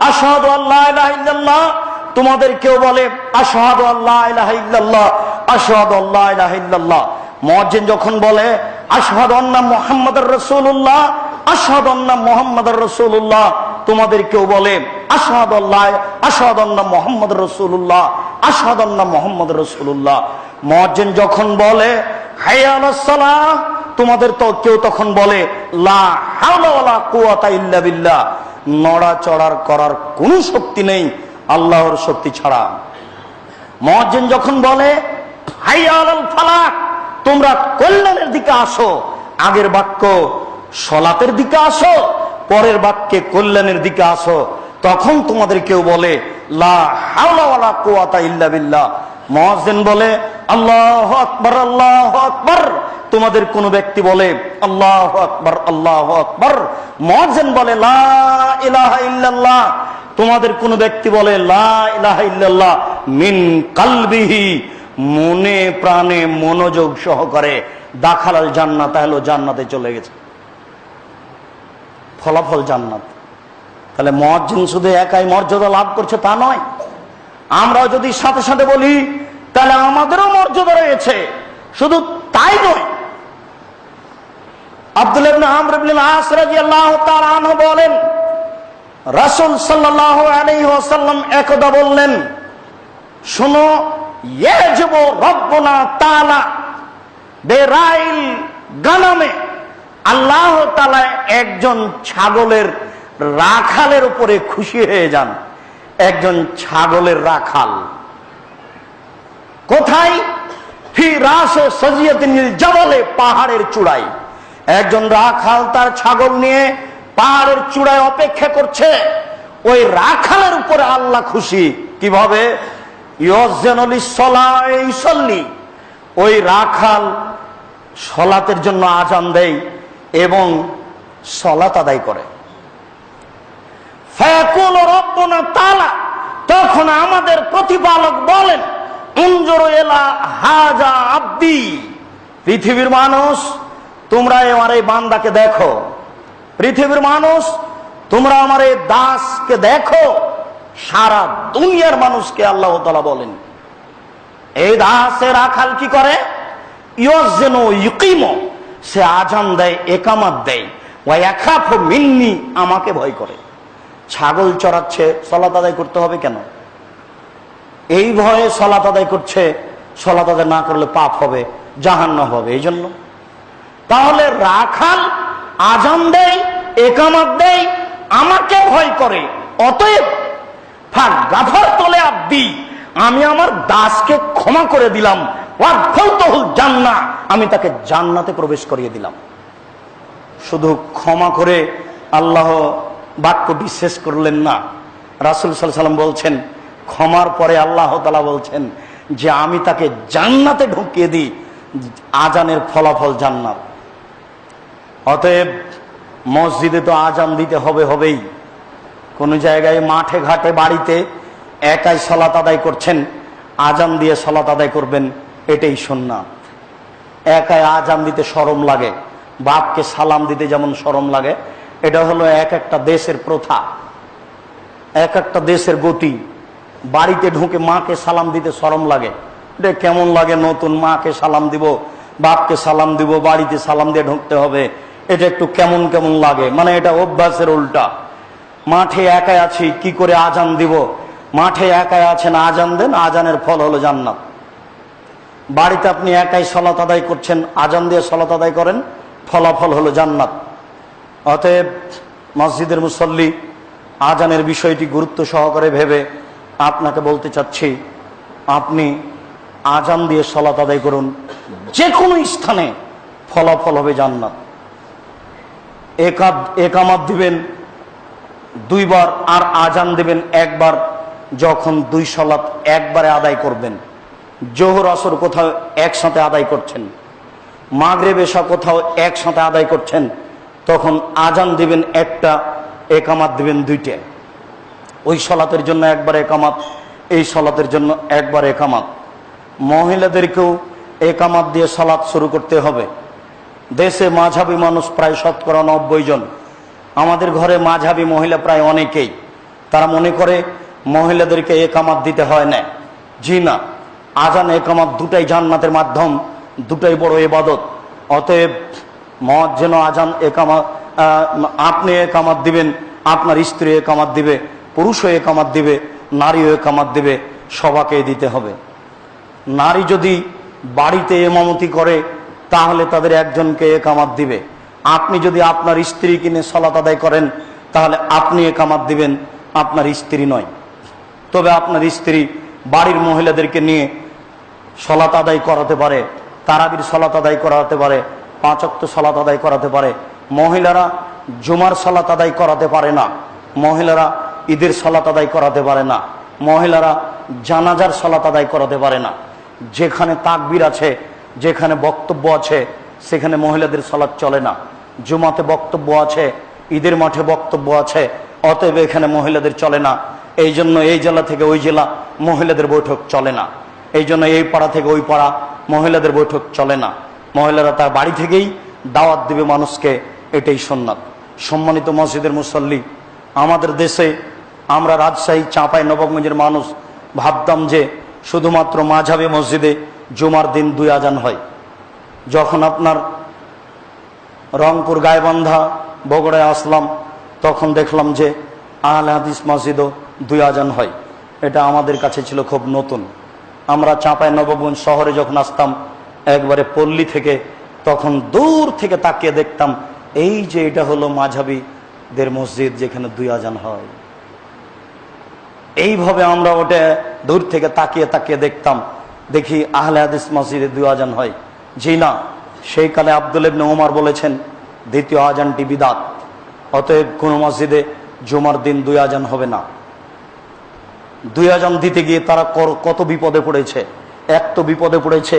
আশহাদু আল্লা ইলাহা ইল্লাল্লাহ, তোমাদের কেউ বলে আশহাদু আল্লা ইলাহা ইল্লাল্লাহ আশহাদু আল্লা ইলাহা ইল্লাল্লাহ। মুয়াজ্জিন যখন বলে আশহাদু আন্না মুহাম্মাদুর রাসূলুল্লাহ আশহাদু আন্না মুহাম্মাদুর রাসূলুল্লাহ, তোমাদের কেউ বলে আশহাদু আন্না মুহাম্মাদুর রাসূলুল্লাহ আশহাদু আন্না মুহাম্মাদুর রাসূলুল্লাহ। মুয়াজ্জিন যখন বলে হাইয়া আলাস সালাহ, তোমাদের তো কেউ তখন বলে লা হাওলা ওয়ালা কুওয়াতা ইল্লা বিল্লাহ, নড়াচড়ার করার কোনো শক্তি নেই আল্লাহর শক্তি ছাড়া। মুয়াজ্জিন যখন বলে হাইয়া আলাল ফালাহ, তোমরা কল্যাণের দিকে আসো, আগের বাক্য সলাতের দিকে আসো, পরের বাক্যে কল্যাণের দিকে আসো, তখন তোমাদের কেউ বলে লা হাওলা ওয়ালা কুওয়াতা ইল্লা বিল্লাহ। মুয়াজ্জিন বলে আল্লাহু আকবার আল্লাহু আকবার, তোমাদের কোন ব্যক্তি বলে আল্লাহু আকবার আল্লাহু আকবার। মুয়াজ্জিন বলে লা ইলাহা ইল্লাল্লাহ, তোমাদের কোন ব্যক্তি বলে লা ইলাহা ইল্লাল্লাহ মিন কালবিহি, মনে প্রাণে মনোযোগ সহকারে। দাখালাল জান্নাত, হলো জান্নাতে চলে গেছে, ফলাফল জান্নাত। তাহলে মুয়াজ্জিন শুধু একাই মর্যাদা লাভ করছে তা নয়, আমরাও যদি সাথে সাথে বলি তাহলে আমাদেরও মর্যাদা রয়েছে। শুধু তাই নয়, আব্দুল্লাহ ইবনে আমর ইবনে আস রাদিয়াল্লাহু তাআলা আনহু বলেন, রাসূল সাল্লাল্লাহু আলাইহি ওয়াসাল্লাম একদা বললেন, শোনো, ইয়াজিবু রাব্বুনা তাআলা বেরাইল গানামে, আল্লাহ তাআলা একজন ছাগলের রাখালের উপরে খুশি হয়ে যান। একজন ছাগলের রাখাল কোথায়? ফি রাসে সাজিয়াতিন জাবালে, পাহাড়ের চূড়ায়। একজন রাখাল তার ছাগল নিয়ে পাহাড়ের চূড়ায় অপেক্ষা করছে। ওই রাখালের উপরে আল্লাহ খুশি। কিভাবে? ওই রাখাল সলাতের জন্য আজান দেয় এবং সলাত আদায় করে। তখন আমাদের প্রতিপালক বলেন, উনজুরু ইলা হাজা আব্দি, পৃথিবীর মানুষ তোমরা আমার এই বান্দাকে দেখো, পৃথিবীর মানুষ তোমরা আমার এই দাসকে দেখো, সারা দুনিয়ার মানুষকে আল্লাহ তাআলা বলেন, এই দাসে রাখাল কি করে? ইউযাজিনু ইউকিমু, সে আজান দেয়, একামত দেয়, ওয়া ইয়াখাফু মিন্নি, আমাকে ভয় করে। ছাগল চড়াচ্ছে, সালাত আদায় করতে হবে কেন? এই ভয়ে সালাত আদায় করছে, সালাত আদায় না করলে পাপ হবে, জাহান্নাম হবে, এই জন্য। তাহলে রাখাল আজান দেয়, একামত দেয়, আমাকে ভয় করে, অতএব ফাগাফারতু লিআবদি, আমি আমার দাসকে ক্ষমা করে দিলাম, ওয়াদখালতুহুল জান্নাহ, আমি তাকে জান্নাতে প্রবেশ করিয়ে দিলাম। শুধু ক্ষমা করে আল্লাহ বাক্যটি শেষ করলেন না। রাসূল সাল্লাল্লাহু আলাইহি ওয়াসাল্লাম বলছেন, ক্ষমার পরে আল্লাহ তাআলা বলছেন যে আমি তাকে জান্নাতে ঢুকিয়ে দিই, আজানের ফলাফল জান্নাত। অতএব মসজিদে তো আজান দিতে হবেই। কোন জায়গায় মাঠে ঘাটে বাড়িতে একাই সালাত আদায় করছেন, আজান দিয়ে সালাত আদায় করবেন, এটাই সুন্নাত। একাই আজান দিতে শরম লাগে, বাপকে সালাম দিতে যেমন শরম লাগে, এটা হলো এক একটা দেশের প্রথা, এক একটা দেশের গতি। বাড়িতে ঢুকে মাকে সালাম দিতে শরম লাগে, এটা কেমন লাগে? নতুন মাকে সালাম দিব, বাপকে সালাম দিব, বাড়িতে সালাম দিয়ে ঢুকতে হবে, এটা একটু কেমন কেমন লাগে, মানে এটা অভ্যাসের উল্টা। মাঠে একাই আছি, কি করে আজান দিব? মাঠে একাই আছেন, আজান দেন, আজানের ফল হলো জান্নাত। বাড়িতে আপনি একাই সালাত আদায় করছেন, আজান দিয়ে সালাত আদায় করেন, ফলাফল হলো জান্নাত। অতএব মসজিদের মুসল্লি, আজানের বিষয়টি গুরুত্ব সহকারে ভেবে আপনাকে বলতে চাচ্ছি, আপনি আজান দিয়ে সালাত আদায় করুন, যে কোনো স্থানে ফলাফল হবে জান্নাত। একামত দিবেন 2 বার আর আজান দিবেন 1 বার, যখন 2 সালাত একবারে আদায় করবেন। জোহর আসর কোথাও একসাথে আদায় করছেন, মাগরিব এশা কোথাও একসাথে আদায় করছেন, তখন আজান দিবেন 1টা, একামত দিবেন 2টে। ওই সালাতের জন্য 1 বার একামত, এই সালাতের জন্য 1 বার একামত। মহিলাদেরকেও একামত দিয়ে সালাত শুরু করতে হবে। দেশে মাঝহাবি মানুষ প্রায় 90% জন, আমাদের ঘরে মাঝহাবি মহিলা প্রায় অনেকেই। তারা মনে করে মহিলাদেরকে একামত দিতে হয় না। জি না, আজান একামত দুটাই জান্নাতের মাধ্যম, দুটাই বড় ইবাদত। অতএব মুয়াজ্জিন আজান একামত, আপনি একামত দিবেন, আপনার স্ত্রী একামত দিবে, পুরুষও একামত দিবে, নারীও একামত দিবে, সবাকে দিতে হবে। নারী যদি বাড়িতে ইমামতি করে তাহলে তাদের একজনকে একামত দিবে। আপনি যদি আপনার স্ত্রী কিনে সালাত আদায় করেন তাহলে আপনি একামত দিবেন, আপনার স্ত্রী নয়। তবে আপনার স্ত্রী বাড়ির মহিলাদেরকে নিয়ে সালাত আদায় করাতে পারে, তারাবির সালাত আদায় করাতে পারে, 5 ওয়াক্ত সালাত আদায় করাতে পারে। মহিলারা জুমার সালাত আদায় করাতে পারে না, মহিলারা ঈদের সালাত আদায় করাতে পারে না, মহিলারা জানাজার সালাত আদায় করাতে পারে না। যেখানে তাকবীর আছে, যেখানে বক্তব্য আছে, সেখানে মহিলাদের সালাত চলে না। জুমাতে বক্তব্য আছে, ঈদের মাঠে বক্তব্য আছে, অতএব এখানে মহিলাদের চলে না। এই জন্য এই জেলা থেকে ওই জেলা মহিলাদের বৈঠক চলে না, এই জন্য এই পাড়া থেকে ওই পাড়া মহিলাদের বৈঠক চলে না। মহিলারা তার বাড়ি থেকেই দাওয়াত দিবে মানুষকে, এটাই সুন্নাত। সম্মানিত মসজিদের মুসল্লি, আমাদের দেশে আমরা রাজশাহী চাঁপাইনবাবগঞ্জের মানুষ ভাবতাম যে শুধুমাত্র মাঝহাবি মসজিদে জুমার দিন 2 আজান হয়। যখন আপনার রংপুর গাইবান্ধা বগুড়ায় আসলাম তখন দেখলাম যে আহলে হাদিস মসজিদও 2 আজান হয়। এটা আমাদের কাছে ছিল খুব নতুন। আমরা চাঁপাইনবাবগঞ্জ শহরে যখন আসতাম একবারে পল্লী থেকে, তখন দূর থেকে তাকিয়ে দেখতাম এই যে এটা হলো মাঝহাবিদের মসজিদ, যেখানে 2 আজান হয়। এইভাবে আমরা ওটা দূর থেকে তাকিয়ে তাকিয়ে দেখতাম, দেখি আহলে হাদিস মসজিদে 2 আজান হয়। জি না, সেই কালে আব্দুল ইবনে ওমর বলেছেন দ্বিতীয় আজানটি বিদআত। অতএব কোন মসজিদে জুমার দিন 2 আজান হবে না। 2 আজান দিতে গিয়ে তারা কত বিপদে পড়েছে। এক তো বিপদে পড়েছে,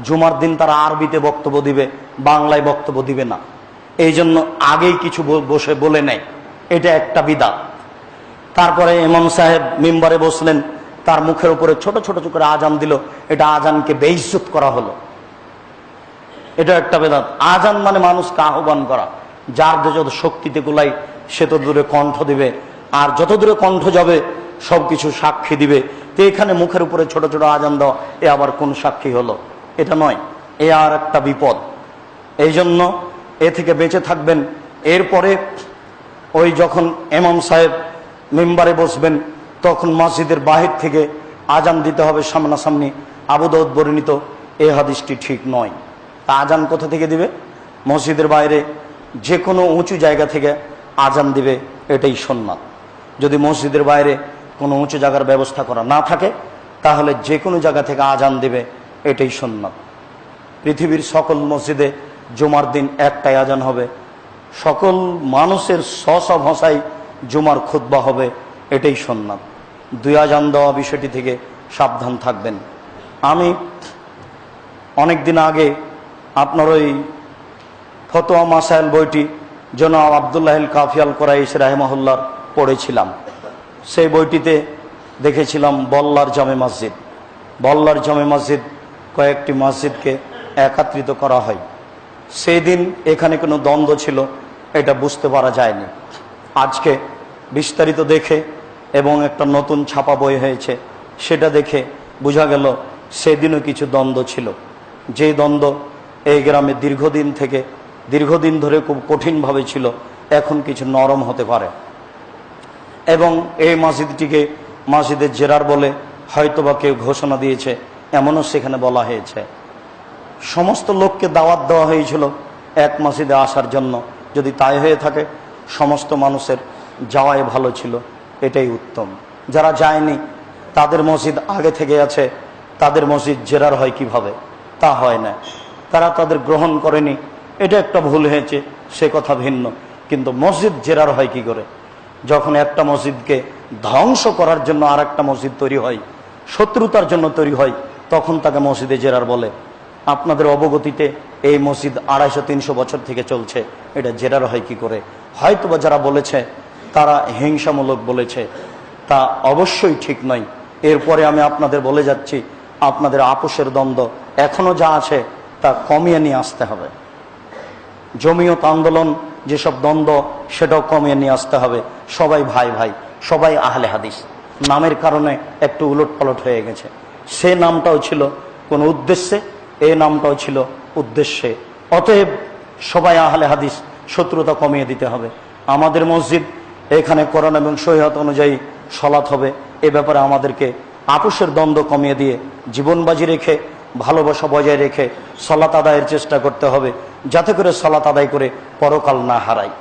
জুমার দিন তারা আরবিতে বক্তব্য দিবে, বাংলায় বক্তব্য দিবে না। এই জন্য আগেই কিছু বসে বলে নেয়, এটা একটা বিদআত। তারপরে ইমাম সাহেব মিম্বারে বসলেন, তার মুখের উপরে ছোট ছোট করে আজান দিল, এটা আজানকে বেইজ্জত করা হলো, এটা একটা বিদআত। আজান মানে মানুষকে আহ্বান করা, যার যত শক্তিতে গোলাই সে তো দূরে কণ্ঠ দিবে, আর যত দূরে কণ্ঠ যাবে সব কিছু সাক্ষী দিবে। তো এখানে মুখের উপরে ছোট ছোট আজান দেওয়া, এ আবার কোন সাক্ষী হলো? এটা নয়, এ আর একটা বিপদ। এই জন্য এ থেকে বেঁচে থাকবেন। এরপরে ওই যখন ইমাম সাহেব মিম্বারে বসবেন তখন মসজিদের বাহির থেকে আজান দিতে হবে সামনাসামনি। আবু দাউদ বর্ণিত এই হাদিসটি ঠিক নয়। তা আজান কোথা থেকে দিবে? মসজিদের বাইরে যে কোনো উঁচু জায়গা থেকে আজান দিবে, এটাই সুন্নাত। যদি মসজিদের বাইরে কোনো উঁচু জায়গার ব্যবস্থা করা না থাকে তাহলে যে কোনো জায়গা থেকে আজান দিবে, এটাই সুন্নাত। পৃথিবীর সকল মসজিদে জুমার দিন একটাই আজান হবে, সকল মানুষের স্ব ভাষায় জুমার খুতবা হবে, এটাই সুন্নাত। দুই আজান দেওয়া বিষয়টি থেকে সাবধান থাকবেন। আমি অনেক দিন আগে আপনার ওই ফতোয়া মাসাইল বইটি জনাব আব্দুল্লাহ কাফিয়াল কোরাইশ রাহিমাহুল্লাহর পড়েছিলাম। সেই বইটিতে দেখেছিলাম বল্লার জামে মসজিদ। বল্লার জামে মসজিদ কয়েকটি মসজিদকে একত্রিত করা হয়। সেই দিন এখানে কোনো দ্বন্দ্ব ছিল এটা বুঝতে পারা যায়নি। আজকে বিস্তারিত দেখে এবং একটা নতুন ছাপা বই হয়েছে সেটা দেখে বোঝা গেল সেদিনও কিছু দ্বন্দ্ব ছিল। যে দ্বন্দ্ব এই গ্রামে দীর্ঘদিন ধরে খুব কঠিনভাবে ছিল, এখন কিছু নরম হতে পারে। এবং এই মসজিদটিকে মসজিদে জেরার বলে হয়তোবা কেউ ঘোষণা দিয়েছে, এমনও সেখানে বলা হয়েছে। সমস্ত লোককে দাওয়াত দেওয়া হয়েছিল এক মসজিদে আসার জন্য। যদি তাই হয়ে থাকে সমস্ত মানুষের যাওয়াই ভালো ছিল, এটাই উত্তম। যারা যায়নি তাদের মসজিদ আগে থেকে আছে, তাদের মসজিদ জেরার হয় কিভাবে? তা হয় না। তারা তাদের গ্রহণ করেনি, এটা একটা ভুল হয়েছে, সে কথা ভিন্ন। কিন্তু মসজিদ জেরার হয় কি করে? যখন একটা মসজিদকে ধ্বংস করার জন্য আর একটা মসজিদ তৈরি হয়, শত্রুতার জন্য তৈরি হয়, তখন তাকে মসজিদে জেরার বলে। আপনাদের অবগতিতে এই মসজিদ 250-300 বছর থেকে চলছে, এটা জেরার হয় কি করে? হয়তোবা যারা বলেছে তারা হিংসামূলক বলেছে, তা অবশ্যই ঠিক নয়। এরপরে আমি আপনাদের বলে যাচ্ছি, আপনাদের আপোষের দ্বন্দ্ব এখনো যা আছে তা কমিয়ে নিয়ে আসতে হবে। জমিয়ত আন্দোলন যেসব দ্বন্দ্ব সেটাও কমিয়ে নিয়ে আসতে হবে। সবাই ভাই ভাই, সবাই আহলে হাদিস। নামের কারণে একটু উলটপালট হয়ে গেছে। সে নামটাও ছিল কোন উদ্দেশ্যে, এই নামটাও ছিল উদ্দেশ্যে। অতএব সবাই আহলে হাদিস, শত্রুতা কমিয়ে দিতে হবে। আমাদের মসজিদ, এখানে কোরআন এবং শরীয়ত অনুযায়ী সালাত হবে। এ ব্যাপারে আমাদেরকে আপোষের দ্বন্দ্ব কমিয়ে দিয়ে জীবন বাজি রেখে ভালোবাসা বজায় রেখে সালাত আদায়ের চেষ্টা করতে হবে, যাতে করে সালাত আদায় করে পরকাল না হারাই।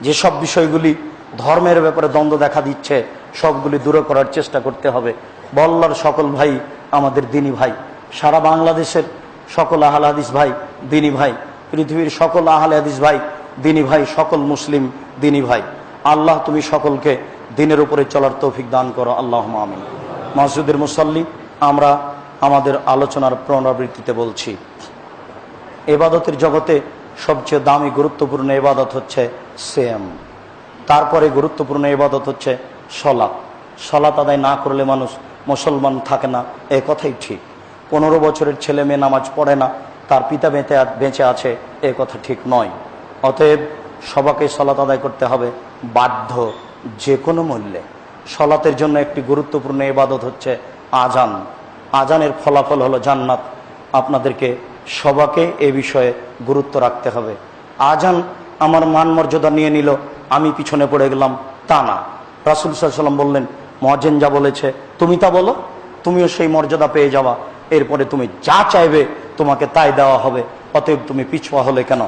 যেসব বিষয়গুলি ধর্মের ব্যাপারে দ্বন্দ্ব দেখা দিচ্ছে সবগুলি দূরে করার চেষ্টা করতে হবে। বল্লার সকল ভাই আমাদের দিনী ভাই, সারা বাংলাদেশের সকল আহলে হাদিস ভাই দিনী ভাই, পৃথিবীর সকল আহলে হাদিস ভাই দিনী ভাই, সকল মুসলিম দিনী ভাই, আল্লাহ তুমি সকলকে দিনের উপরে চলার তৌফিক দান করো, আল্লাহুম্মা আমিন। মসজিদের মুসাল্লি, আমরা আমাদের আলোচনার পুনরাবৃত্তিতে বলছি, ইবাদতের জগতে সবচেয়ে দামি গুরুত্বপূর্ণ ইবাদত হচ্ছে সিয়াম। তারপরে গুরুত্বপূর্ণ ইবাদত হচ্ছে সালাত। সালাত আদায় না করলে মানুষ মুসলমান থাকে না, এ কথাই ঠিক। 15 বছরের ছেলে মেয়ে নামাজ পড়ে না, তার পিতা বেঁচে আছে, এ কথা ঠিক নয়। অতএব সবাইকে সালাত আদায় করতে হবে বাধ্য, যে কোনো মূল্যে। সালাতের জন্য একটি গুরুত্বপূর্ণ ইবাদত হচ্ছে আজান। আজানের ফলাফল হলো জান্নাত। আপনাদেরকে সবাইকে এ বিষয়ে গুরুত্ব রাখতে হবে। আজান আমার মান মর্যাদা নিয়ে নিল, আমি পিছনে পড়ে গেলাম, তা না। রাসূল সাল্লাল্লাহু আলাইহি ওয়াসাল্লাম বললেন, মুয়াজ্জিন যা বলেছে তুমি তা বলো, তুমিও সেই মর্যাদা পেয়ে যাবা। এরপরে তুমি যা চাইবে তোমাকে তাই দেওয়া হবে। অতএব তুমি পিছুয়া হলে কেন?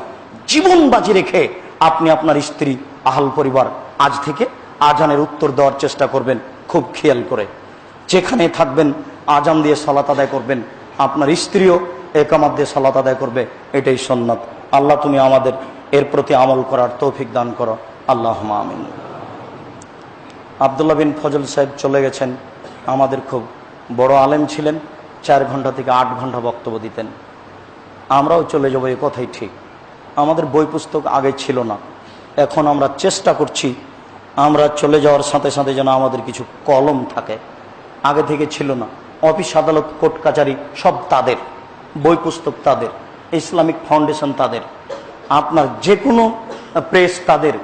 জীবন বাজি রেখে আপনি আপনার স্ত্রী, আহল পরিবার আজ থেকে আজানের উত্তর দেওয়ার চেষ্টা করবেন, খুব খেয়াল করে। যেখানে থাকবেন আজান দিয়ে সালাত আদায় করবেন, আপনার স্ত্রীও একামত দিয়ে সালাত আদায় করবে, এটাই সুন্নাত। আল্লাহ তুমি আমাদের এর প্রতি আমল করার তৌফিক দান করো, আল্লাহুম্মা আমিন। আব্দুল্লাহ বিন ফজল সাহেব চলে গেছেন, আমাদের খুব বড় আলেম ছিলেন, 4 ঘন্টা থেকে 8 ঘন্টা বক্তব্য দিতেন। আমরাও চলে যাবো, এ কথাই ঠিক। আমাদের বই পুস্তক আগে ছিল না, এখন আমরা চেষ্টা করছি আমরা চলে যাওয়ার সাথে সাথে যেন আমাদের কিছু কলম থাকে। আগে থেকে ছিল না। অফিস আদালত কোর্ট কাচারি সব তাদের, বই পুস্তক তাদের, ইসলামিক ফাউন্ডেশন তাদের, আপনার যে কোনো প্রেস তাদের,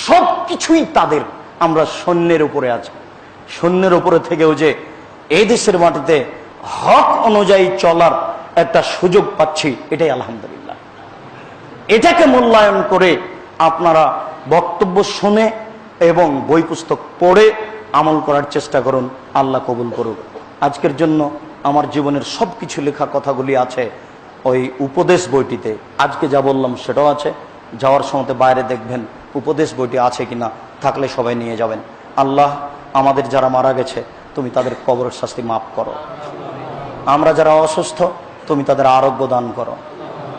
সব কিছুই তাদের। আমরা সৈন্যের উপরে আছি। সৈন্যের উপরে থেকেও যে এই দেশের মাটিতে হক অনুযায়ী চলার একটা সুযোগ পাচ্ছি, এটাই আলহামদুলিল্লাহ। এটাকে মূল্যায়ন করে আপনারা বক্তব্য শুনে এবং বই পুস্তক পড়ে আমল করার চেষ্টা করুন। আল্লাহ কবুল করুক। আজকের জন্য আমার জীবনের সব কিছু লেখা কথাগুলি আছে ওই উপদেশ বইটিতে। আজকে যা বললাম সেটাও আছে। যাওয়ার সময় বাইরে দেখবেন উপদেশ বইটি আছে কিনা, থাকলে সবাই নিয়ে যাবেন। আল্লাহ আমাদের যারা মারা গেছে তুমি তাদের কবরের শাস্তি মাফ করো। আমরা যারা অসুস্থ তুমি তাদের আরোগ্য দান করো।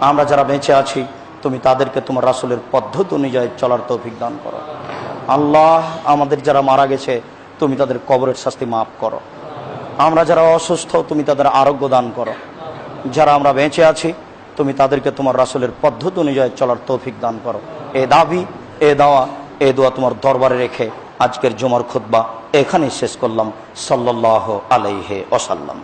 আমরা যারা বেঁচে আছি তুমি তাদেরকে তোমার রাসূলের পদ্ধতি অনুযায়ী চলার তৌফিক দান করো। আল্লাহ আমাদের যারা মারা গেছে তুমি তাদের কবরের শাস্তি মাফ করো। আমরা যারা অসুস্থ তুমি তাদের আরোগ্য দান করো। যারা আমরা বেঁচে আছি তুমি তাদেরকে তোমার রাসূলের পদ্ধতি অনুযায়ী চলার তৌফিক দান করো। এ দাবি, এ দাওয়া, এ দোয়া তোমার দরবারে রেখে আজকের জুমার খুতবা এখানেই শেষ করলাম। সাল্লাল্লাহু আলাইহি ওয়াসাল্লাম।